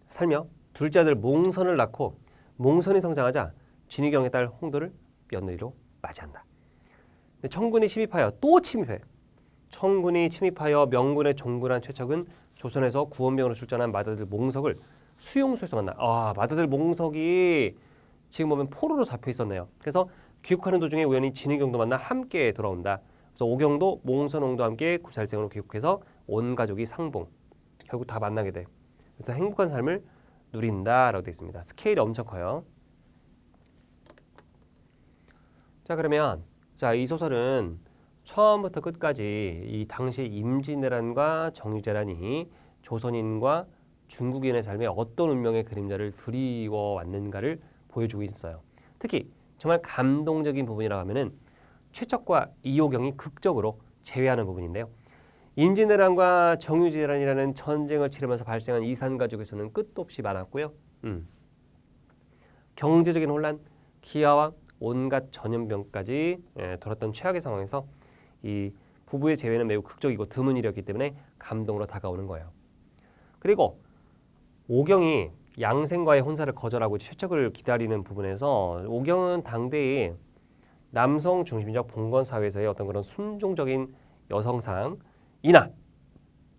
A: 살며 둘째 아들 몽선을 낳고 몽선이 성장하자 진희경의 딸 홍도를 며느리로 맞이한다. 근데 청군이 침입하여 또 침입해. 청군이 침입하여 명군의 종군한 최척은 조선에서 구원병으로 출전한 맏아들 몽석을 수용소에서 만나. 맏아들 몽석이 지금 보면 포로로 잡혀 있었네요. 그래서 귀국하는 도중에 우연히 진희경도 만나 함께 돌아온다. 그래서 오경도 몽선홍도 함께 구살생으로 귀국해서 온 가족이 상봉. 결국 다 만나게 돼. 그래서 행복한 삶을 누린다라고 되어 있습니다. 스케일이 엄청 커요. 자, 그러면 이 소설은 처음부터 끝까지 이 당시 임진왜란과 정유재란이 조선인과 중국인의 삶에 어떤 운명의 그림자를 드리워왔는가를 보여주고 있어요. 특히 정말 감동적인 부분이라고 하면은 최척과 이호경이 극적으로 제외하는 부분인데요. 임진왜란과 정유재란이라는 전쟁을 치르면서 발생한 이산가족에서는 끝도 없이 많았고요. 경제적인 혼란, 기아와 온갖 전염병까지 돌았던 최악의 상황에서 이 부부의 재회는 매우 극적이고 드문 일이었기 때문에 감동으로 다가오는 거예요. 그리고 오경이 양생과의 혼사를 거절하고 최척을 기다리는 부분에서 오경은 당대의 남성 중심적 봉건 사회에서의 어떤 그런 순종적인 여성상이나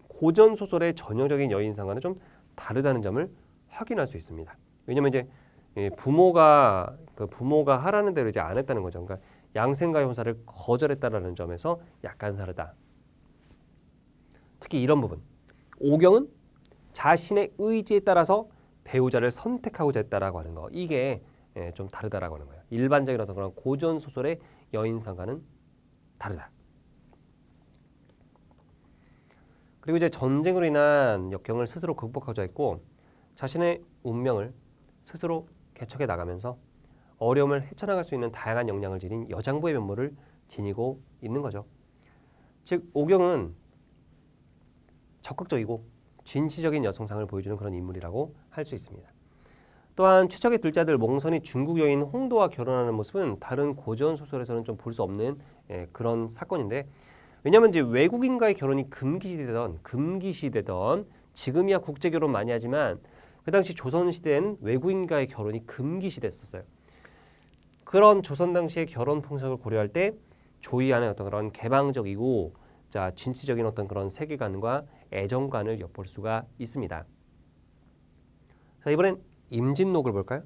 A: 고전 소설의 전형적인 여인상과는 좀 다르다는 점을 확인할 수 있습니다. 왜냐하면 이제 부모가 하라는 대로 이제 안 했다는 거죠. 그러니까 양생과의 혼사를 거절했다라는 점에서 약간 다르다. 특히 이런 부분. 오경은 자신의 의지에 따라서 배우자를 선택하고자 했다라고 하는 거. 이게 좀 다르다라고 하는 거예요. 일반적인 어떤 그런 고전 소설의 여인상과는 다르다. 그리고 이제 전쟁으로 인한 역경을 스스로 극복하고자 했고 자신의 운명을 스스로 개척해 나가면서 어려움을 헤쳐나갈 수 있는 다양한 역량을 지닌 여장부의 면모를 지니고 있는 거죠. 즉 오경은 적극적이고 진취적인 여성상을 보여주는 그런 인물이라고 할 수 있습니다. 또한 최척의 둘째 아들 몽선이 중국 여인 홍도와 결혼하는 모습은 다른 고전 소설에서는 좀 볼 수 없는 그런 사건인데, 왜냐하면 이제 외국인과의 결혼이 금기시되던 지금이야 국제 결혼 많이 하지만 그 당시 조선 시대에는 외국인과의 결혼이 금기시됐었어요. 그런 조선 당시의 결혼 풍습을 고려할 때 조이 안에 어떤 그런 개방적이고 진취적인 어떤 그런 세계관과 애정관을 엿볼 수가 있습니다. 자, 이번엔 임진록을 볼까요?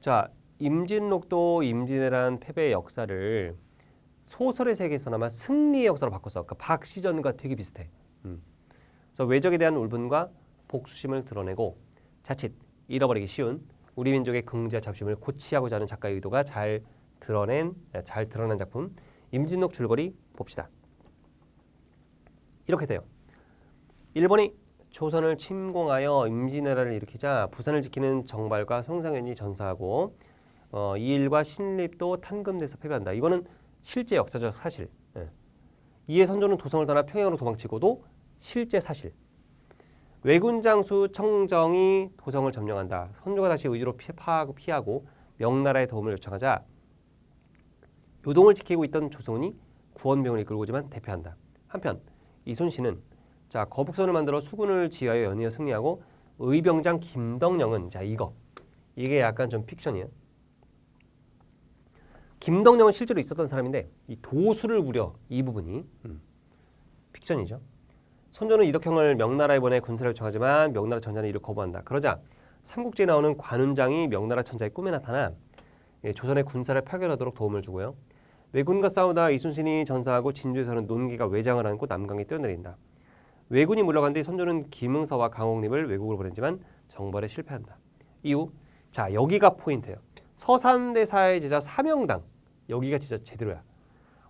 A: 자, 임진록도 임진왜란 패배의 역사를 소설의 세계에서나마 승리의 역사로 바꿨어. 그러니까 박시전과 되게 비슷해. 그래서 외적에 대한 울분과 복수심을 드러내고 자칫 잃어버리기 쉬운 우리 민족의 긍지와 자부심을 고취하고자 하는 작가의 의도가 잘 드러난 작품 임진록 줄거리 봅시다. 이렇게 돼요. 일본이 조선을 침공하여 임진왜란을 일으키자 부산을 지키는 정발과 송상현이 전사하고 이일과 신립도 탄금돼서 패배한다. 이거는 실제 역사적 사실. 이에 선조는 도성을 떠나 평양으로 도망치고도 실제 사실. 왜군 장수 청정이 도성을 점령한다. 선조가 다시 의지로 피하고 명나라의 도움을 요청하자 요동을 지키고 있던 조선이 구원병을 이끌고 오지만 대패한다. 한편 이순신은 거북선을 만들어 수군을 지휘하여 연이어 승리하고 의병장 김덕령은 이게 약간 좀 픽션이에요. 김덕령은 실제로 있었던 사람인데 이 도수를 부려 이 부분이 픽션이죠. 선조는 이덕형을 명나라에 보내 군사를 요청하지만 명나라 전자는 이를 거부한다. 그러자 삼국지에 나오는 관운장이 명나라 천자의 꿈에 나타나 조선의 군사를 파견하도록 도움을 주고요. 왜군과 싸우다 이순신이 전사하고 진주에서는 논개가 외장을 안고 남강에 뛰어내린다. 왜군이 물러간 뒤 선조는 김응서와 강옥립을 외국으로 보냈지만 정벌에 실패한다. 이후 여기가 포인트예요. 서산대사의 제자 사명당 여기가 진짜 제대로야.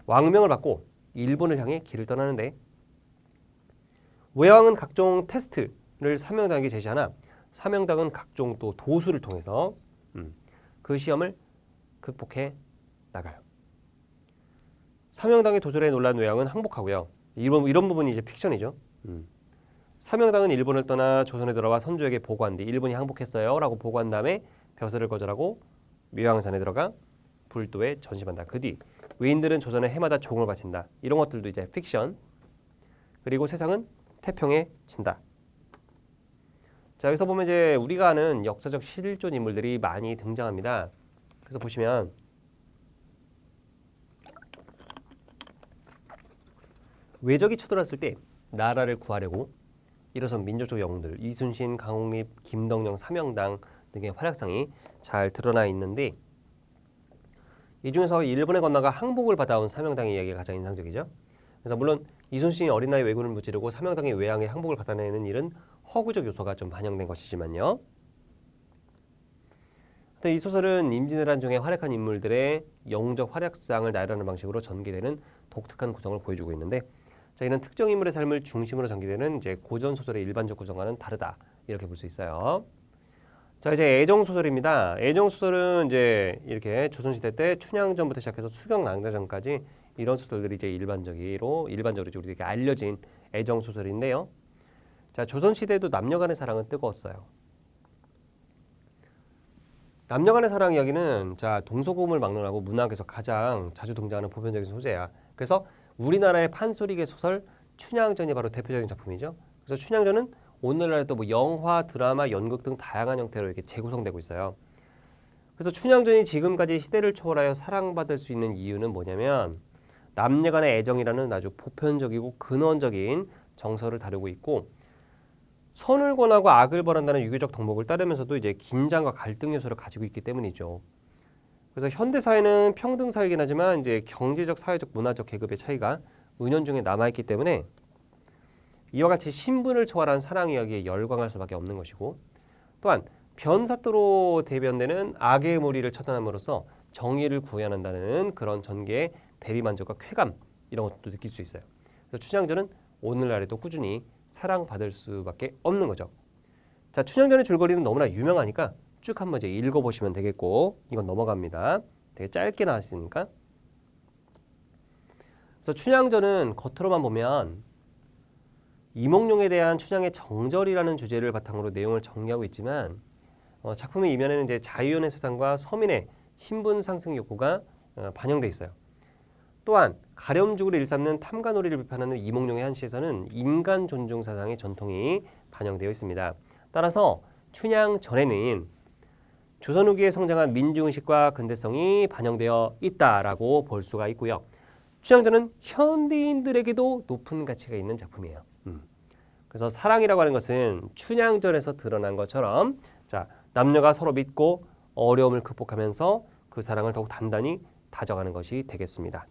A: 왕명을 받고 일본을 향해 길을 떠나는데 외왕은 각종 테스트를 사명당에게 제시하나 사명당은 각종 또 도수를 통해서 그 시험을 극복해 나가요. 사명당의 도술에 놀란 외왕은 항복하고요. 이런 부분이 이제 픽션이죠. 사명당은 일본을 떠나 조선에 돌아와 선조에게 보고한 뒤 일본이 항복했어요 라고 보고한 다음에 벼슬을 거절하고 묘양산에 들어가 불도에 전심한다. 그 뒤 외인들은 조선에 해마다 종을 바친다. 이런 것들도 이제 픽션. 그리고 세상은 태평해진다. 여기서 보면 이제 우리가 아는 역사적 실존 인물들이 많이 등장합니다. 그래서 보시면 외적이 쳐들어왔을 때 나라를 구하려고 일어선 민족적 영웅들 이순신, 강옥립, 김덕령, 사명당 등의 활약상이 잘 드러나 있는데 이 중에서 일본에 건너가 항복을 받아온 사명당의 이야기가 가장 인상적이죠. 그래서 물론 이순신이 어린 나이에 왜군을 무찌르고 사명당이 외왕의 항복을 받아내는 일은 허구적 요소가 좀 반영된 것이지만요. 이 소설은 임진왜란 중에 활약한 인물들의 영웅적 활약상을 나열하는 방식으로 전개되는 독특한 구성을 보여주고 있는데 이런 특정 인물의 삶을 중심으로 전개되는 이제 고전 소설의 일반적 구성과는 다르다 이렇게 볼 수 있어요. 이제 애정 소설입니다. 애정 소설은 이제 이렇게 조선시대 때 춘향전부터 시작해서 수경낭자전까지 이런 소설들이 이제 일반적으로 우리에게 알려진 애정 소설인데요. 조선시대에도 남녀간의 사랑은 뜨거웠어요. 남녀간의 사랑 이야기는 동서고금을 막론하고 문학에서 가장 자주 등장하는 보편적인 소재야. 그래서 우리나라의 판소리계 소설 춘향전이 바로 대표적인 작품이죠. 그래서 춘향전은 오늘날에도 영화, 드라마, 연극 등 다양한 형태로 이렇게 재구성되고 있어요. 그래서 춘향전이 지금까지 시대를 초월하여 사랑받을 수 있는 이유는 뭐냐면 남녀간의 애정이라는 아주 보편적이고 근원적인 정서를 다루고 있고 선을 권하고 악을 벌한다는 유교적 덕목을 따르면서도 이제 긴장과 갈등 요소를 가지고 있기 때문이죠. 그래서 현대 사회는 평등 사회이긴 하지만 이제 경제적, 사회적, 문화적 계급의 차이가 은연중에 남아있기 때문에 이와 같이 신분을 초월한 사랑 이야기에 열광할 수밖에 없는 것이고 또한 변사또로 대변되는 악의 무리를 처단함으로써 정의를 구현한다는 그런 전개의 대리만족과 쾌감 이런 것도 느낄 수 있어요. 그래서 춘향전은 오늘날에도 꾸준히 사랑받을 수밖에 없는 거죠. 춘향전의 줄거리는 너무나 유명하니까 쭉 한번 이제 읽어보시면 되겠고 이건 넘어갑니다. 되게 짧게 나왔으니까. 그래서 춘향전은 겉으로만 보면 이몽룡에 대한 춘향의 정절이라는 주제를 바탕으로 내용을 정리하고 있지만 작품의 이면에는 이제 자유연의 세상과 서민의 신분 상승 욕구가 반영돼 있어요. 또한 가렴죽을 일삼는 탐관오리를 비판하는 이몽룡의 한시에서는 인간 존중 사상의 전통이 반영되어 있습니다. 따라서 춘향전에는 조선 후기에 성장한 민중의식과 근대성이 반영되어 있다라고 볼 수가 있고요. 춘향전은 현대인들에게도 높은 가치가 있는 작품이에요. 그래서 사랑이라고 하는 것은 춘향전에서 드러난 것처럼 남녀가 서로 믿고 어려움을 극복하면서 그 사랑을 더욱 단단히 다져가는 것이 되겠습니다.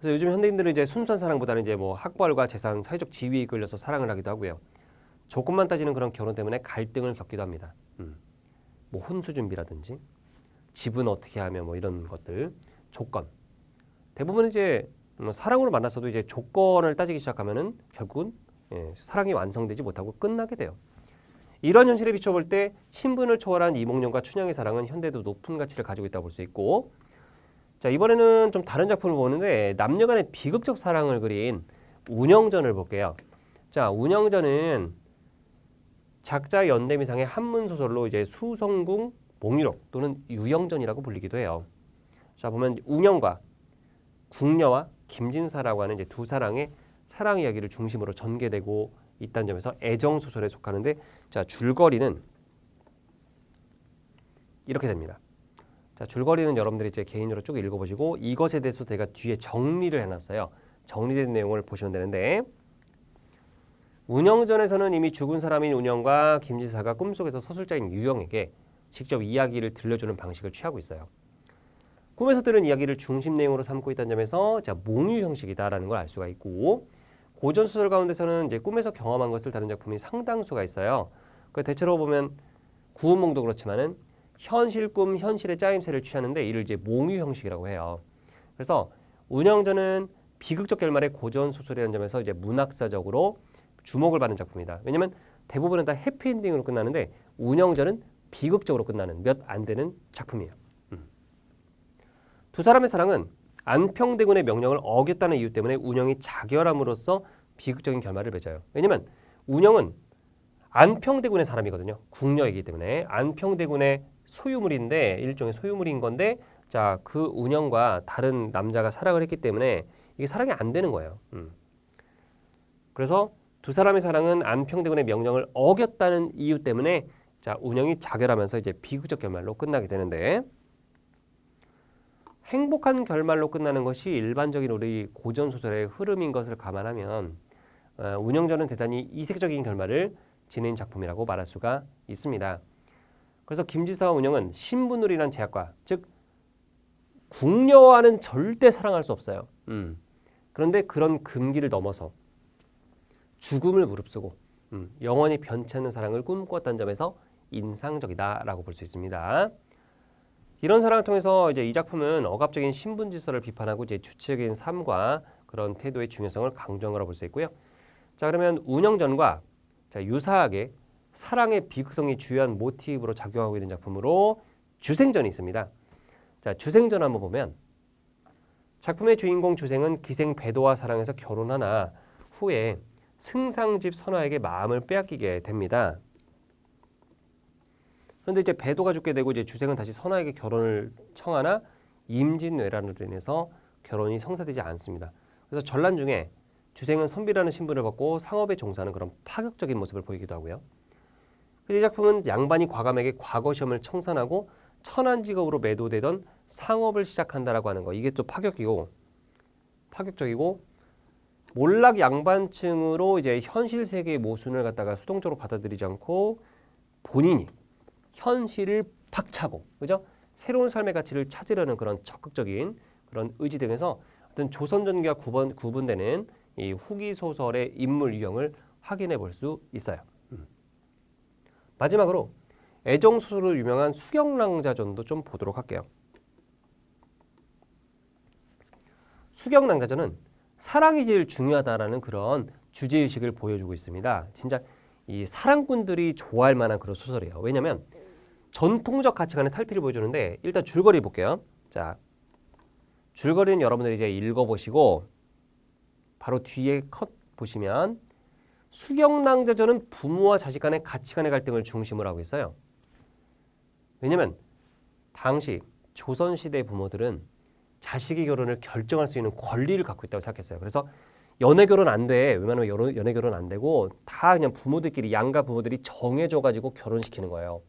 A: 그래서 요즘 현대인들은 이제 순수한 사랑보다는 이제 뭐 학벌과 재산, 사회적 지위에 이끌려서 사랑을 하기도 하고요. 조건만 따지는 그런 결혼 때문에 갈등을 겪기도 합니다. 뭐 혼수 준비라든지 집은 어떻게 하며 뭐 이런 것들, 조건. 대부분 이제 뭐 사랑으로 만났어도 이제 조건을 따지기 시작하면은 결국은 사랑이 완성되지 못하고 끝나게 돼요. 이런 현실에 비춰볼 때 신분을 초월한 이몽룡과 춘향의 사랑은 현대도 높은 가치를 가지고 있다고 볼 수 있고, 자 이번에는 좀 다른 작품을 보는데 남녀 간의 비극적 사랑을 그린 운영전을 볼게요. 자 운영전은 작자 연대미상의 한문 소설로 이제 수성궁 몽유록 또는 유영전이라고 불리기도 해요. 자 보면 운영과 궁녀와 김진사라고 하는 이제 두 사랑의 사랑 이야기를 중심으로 전개되고 있다는 점에서 애정 소설에 속하는데, 자 줄거리는 이렇게 됩니다. 자 줄거리는 여러분들이 이제 개인으로 쭉 읽어보시고 이것에 대해서 제가 뒤에 정리를 해놨어요. 정리된 내용을 보시면 되는데, 운영전에서는 이미 죽은 사람인 운영과 김진사가 꿈속에서 서술자인 유영에게 직접 이야기를 들려주는 방식을 취하고 있어요. 꿈에서 들은 이야기를 중심 내용으로 삼고 있다는 점에서 자 몽유 형식이다라는 걸 알 수가 있고, 고전 소설 가운데서는 이제 꿈에서 경험한 것을 다룬 작품이 상당수가 있어요. 그 대체로 보면 구운몽도 그렇지만은 현실 꿈, 현실의 짜임새를 취하는데 이를 이제 몽유 형식이라고 해요. 그래서 운영전은 비극적 결말의 고전 소설이라는 점에서 이제 문학사적으로 주목을 받는 작품이다. 왜냐면 대부분은 다 해피엔딩으로 끝나는데 운영전은 비극적으로 끝나는 몇 안 되는 작품이에요. 두 사람의 사랑은 안평대군의 명령을 어겼다는 이유 때문에 운영이 자결함으로써 비극적인 결말을 맺어요. 왜냐면 운영은 안평대군의 사람이거든요. 궁녀이기 때문에 안평대군의 소유물인데 일종의 소유물인 건데, 자 그 운영과 다른 남자가 사랑을 했기 때문에 이게 사랑이 안 되는 거예요. 그래서 두 사람의 사랑은 안평대군의 명령을 어겼다는 이유 때문에 자 운영이 자결하면서 이제 비극적 결말로 끝나게 되는데, 행복한 결말로 끝나는 것이 일반적인 우리 고전 소설의 흐름인 것을 감안하면 운영전은 대단히 이색적인 결말을 지닌 작품이라고 말할 수가 있습니다. 그래서 김지사와 운영은 신분을이란 제약과, 즉 궁녀와는 절대 사랑할 수 없어요. 그런데 그런 금기를 넘어서 죽음을 무릅쓰고 영원히 변치 않는 사랑을 꿈꾸었다는 점에서 인상적이다라고 볼 수 있습니다. 이런 사랑을 통해서 이제 이 작품은 억압적인 신분 질서를 비판하고 이제 주체적인 삶과 그런 태도의 중요성을 강조한 거라고 볼 수 있고요. 자 그러면 운영전과 자, 유사하게 사랑의 비극성이 주요한 모티브로 작용하고 있는 작품으로 주생전이 있습니다. 자 주생전 한번 보면 작품의 주인공 주생은 기생 배도와 사랑해서 결혼하나 후에 승상집 선화에게 마음을 빼앗기게 됩니다. 그런데 이제 배도가 죽게 되고 이제 주생은 다시 선화에게 결혼을 청하나 임진왜란으로 인해서 결혼이 성사되지 않습니다. 그래서 전란 중에 주생은 선비라는 신분을 받고 상업에 종사하는 그런 파격적인 모습을 보이기도 하고요. 그래서 이 작품은 양반이 과감하게 과거 시험을 청산하고 천한 직업으로 매도되던 상업을 시작한다라고 하는 거, 이게 또 파격적이고 몰락 양반층으로 이제 현실 세계의 모순을 갖다가 수동적으로 받아들이지 않고 본인이 현실을 박차고, 그죠? 새로운 삶의 가치를 찾으려는 그런 적극적인 그런 의지 등에서 어떤 조선전기와 구분되는 이 후기 소설의 인물 유형을 확인해 볼 수 있어요. 마지막으로 애정 소설로 유명한 수경랑자전도 좀 보도록 할게요. 수경랑자전은 사랑이 제일 중요하다라는 그런 주제의식을 보여주고 있습니다. 진짜 이 사랑꾼들이 좋아할 만한 그런 소설이에요. 왜냐하면 전통적 가치관의 탈피를 보여주는데, 일단 줄거리 볼게요. 자, 줄거리는 여러분들이 이제 읽어보시고 바로 뒤에 컷 보시면 수경랑자전은 부모와 자식 간의 가치관의 갈등을 중심으로 하고 있어요. 왜냐하면 당시 조선시대 부모들은 자식의 결혼을 결정할 수 있는 권리를 갖고 있다고 생각했어요. 그래서 연애 결혼 안 돼. 웬만하면 연애 결혼 안 되고 다 그냥 부모들끼리, 양가 부모들이 정해줘가지고 결혼시키는 거예요.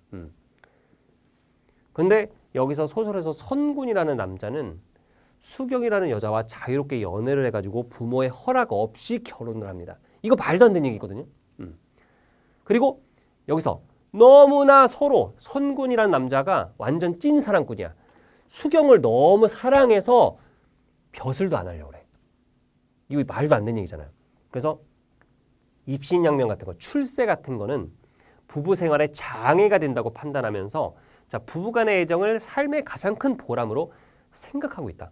A: 근데 여기서 소설에서 선군이라는 남자는 수경이라는 여자와 자유롭게 연애를 해가지고 부모의 허락 없이 결혼을 합니다. 이거 말도 안 되는 얘기거든요. 그리고 여기서 너무나 서로, 선군이라는 남자가 완전 찐 사랑꾼이야. 수경을 너무 사랑해서 벼슬도 안 하려고 그래. 이거 말도 안 되는 얘기잖아요. 그래서 입신양명 같은 거, 출세 같은 거는 부부 생활에 장애가 된다고 판단하면서 자, 부부간의 애정을 삶의 가장 큰 보람으로 생각하고 있다.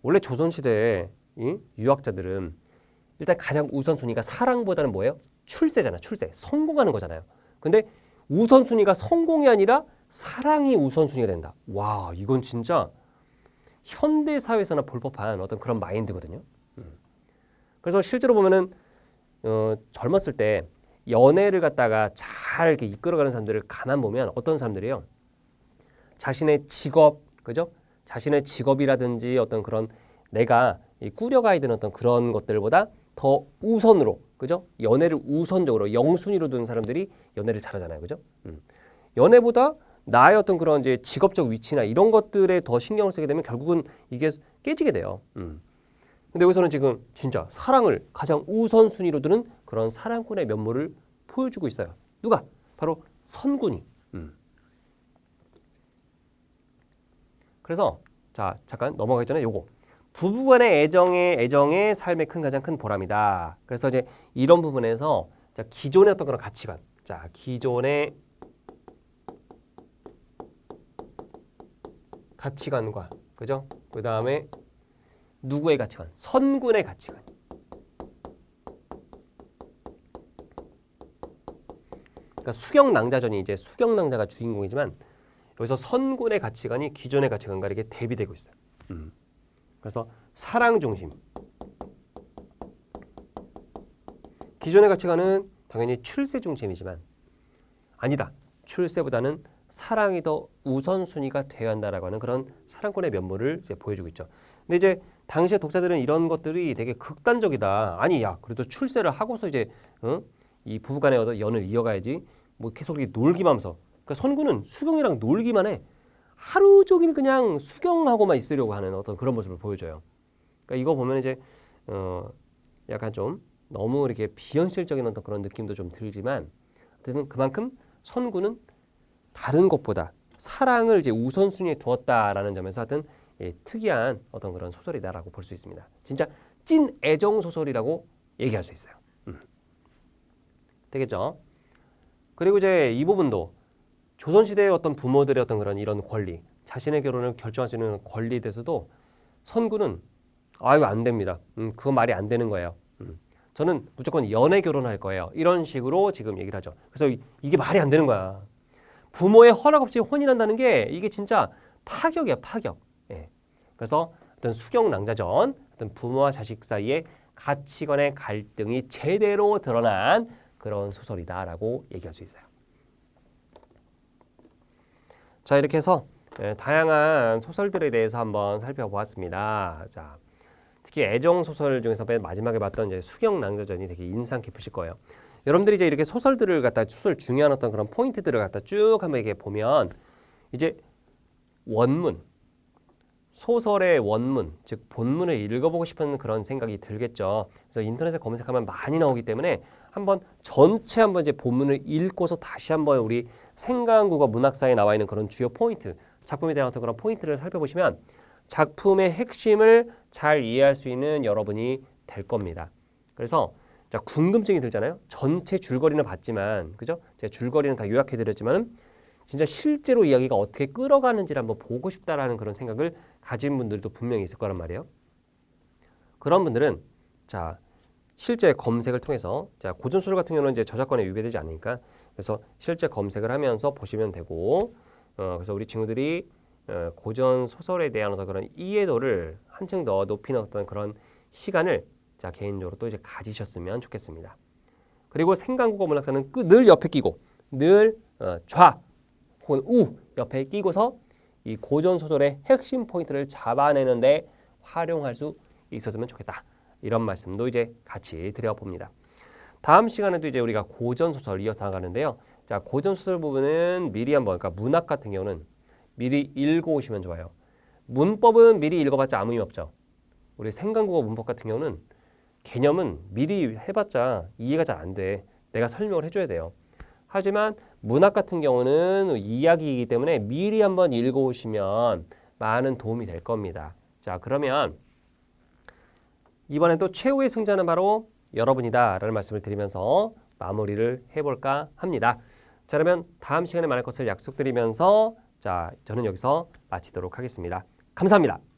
A: 원래 조선시대에 이 유학자들은 일단 가장 우선순위가 사랑보다는 뭐예요? 출세잖아. 출세. 성공하는 거잖아요. 근데 우선순위가 성공이 아니라 사랑이 우선순위가 된다. 와, 이건 진짜 현대사회에서나 볼 법한 어떤 그런 마인드거든요. 그래서 실제로 보면은 젊었을 때 연애를 갖다가 잘 이렇게 이끌어가는 사람들을 가만 보면 어떤 사람들이에요? 자신의 직업, 그죠? 자신의 직업이라든지 어떤 그런 내가 꾸려가야 되는 어떤 그런 것들보다 더 우선으로, 그죠? 연애를 우선적으로 영순위로 두는 사람들이 연애를 잘하잖아요, 그죠? 연애보다 나의 어떤 그런 이제 직업적 위치나 이런 것들에 더 신경을 쓰게 되면 결국은 이게 깨지게 돼요. 근데 여기서는 지금 진짜 사랑을 가장 우선순위로 두는 그런 사랑꾼의 면모를 보여주고 있어요. 누가? 바로 선군이. 그래서 자 잠깐 넘어가기 전에 요거 부부간의 애정의 삶의 가장 큰 보람이다. 그래서 이제 이런 부분에서 자, 기존의 어떤 그런 가치관, 자 기존의 가치관과 그죠? 그 다음에 누구의 가치관? 선군의 가치관. 그러니까 수경낭자전이 이제 수경낭자가 주인공이지만 여기서 선군의 가치관이 기존의 가치관과 이렇게 대비되고 있어요. 그래서 사랑 중심. 기존의 가치관은 당연히 출세 중심이지만 아니다. 출세보다는 사랑이 더 우선순위가 되어야 한다라고 하는 그런 사랑꾼의 면모를 이제 보여주고 있죠. 근데 이제 당시의 독자들은 이런 것들이 되게 극단적이다. 아니 야 그래도 출세를 하고서 이제 이 부부간의 어떤 연을 이어가야지. 뭐 계속 이렇게 놀기만 하면서. 그러니까 선구는 수경이랑 놀기만 해. 하루 종일 그냥 수경하고만 있으려고 하는 어떤 그런 모습을 보여줘요. 그러니까 이거 보면 이제 약간 좀 너무 이렇게 비현실적인 어떤 그런 느낌도 좀 들지만 어쨌든 그만큼 선구는 다른 것보다 사랑을 이제 우선순위에 두었다라는 점에서 하여튼 특이한 어떤 그런 소설이다라고 볼 수 있습니다. 진짜 찐 애정 소설이라고 얘기할 수 있어요. 되겠죠? 그리고 이제 이 부분도 조선시대의 어떤 부모들의 어떤 그런 이런 권리, 자신의 결혼을 결정할 수 있는 권리에 대해서도 선구는 아유 안 됩니다. 그건 말이 안 되는 거예요. 저는 무조건 연애 결혼할 거예요. 이런 식으로 지금 얘기를 하죠. 그래서 이게 말이 안 되는 거야. 부모의 허락 없이 혼인한다는 게 이게 진짜 파격이야, 파격. 예. 그래서 어떤 수경낭자전, 어떤 부모와 자식 사이의 가치관의 갈등이 제대로 드러난 그런 소설이다라고 얘기할 수 있어요. 자, 이렇게 해서 다양한 소설들에 대해서 한번 살펴보았습니다. 자, 특히 애정 소설 중에서 맨 마지막에 봤던 이제 수경낭자전이 되게 인상 깊으실 거예요. 여러분들이 이제 이렇게 소설들을 갖다 소설 중요한 어떤 그런 포인트들을 갖다 쭉 한번 이렇게 보면 이제 원문, 소설의 원문, 즉 본문을 읽어보고 싶은 그런 생각이 들겠죠. 그래서 인터넷에 검색하면 많이 나오기 때문에 한번 전체 한번 이제 본문을 읽고서 다시 한번 우리 생강국어 문학사에 나와 있는 그런 주요 포인트, 작품에 대한 어떤 그런 포인트를 살펴보시면 작품의 핵심을 잘 이해할 수 있는 여러분이 될 겁니다. 그래서 자, 궁금증이 들잖아요. 전체 줄거리는 봤지만, 그죠? 제가 줄거리는 다 요약해드렸지만은 진짜 실제로 이야기가 어떻게 끌어가는지를 한번 보고 싶다라는 그런 생각을 가진 분들도 분명히 있을 거란 말이에요. 그런 분들은 자 실제 검색을 통해서 자 고전소설 같은 경우는 이제 저작권에 위배되지 않으니까 그래서 실제 검색을 하면서 보시면 되고 그래서 우리 친구들이 고전 소설에 대한 어떤 그런 이해도를 한층 더 높이는 어떤 그런 시간을 자 개인적으로 또 이제 가지셨으면 좋겠습니다. 그리고 생강국어 문학사는 늘 옆에 끼고 늘 좌 혹은 우 옆에 끼고서 이 고전 소설의 핵심 포인트를 잡아내는데 활용할 수 있었으면 좋겠다. 이런 말씀도 이제 같이 드려봅니다. 다음 시간에도 이제 우리가 고전 소설 이어서 나가는데요. 자 고전 소설 부분은 미리 한번 그러니까 문학 같은 경우는 미리 읽어오시면 좋아요. 문법은 미리 읽어봤자 아무 의미 없죠. 우리 생강국어 문법 같은 경우는 개념은 미리 해봤자 이해가 잘 안 돼. 내가 설명을 해줘야 돼요. 하지만 문학 같은 경우는 이야기이기 때문에 미리 한번 읽어오시면 많은 도움이 될 겁니다. 자 그러면 이번엔 또 최후의 승자는 바로 여러분이다 라는 말씀을 드리면서 마무리를 해볼까 합니다. 자, 그러면 다음 시간에 만날 것을 약속드리면서 자, 저는 여기서 마치도록 하겠습니다. 감사합니다.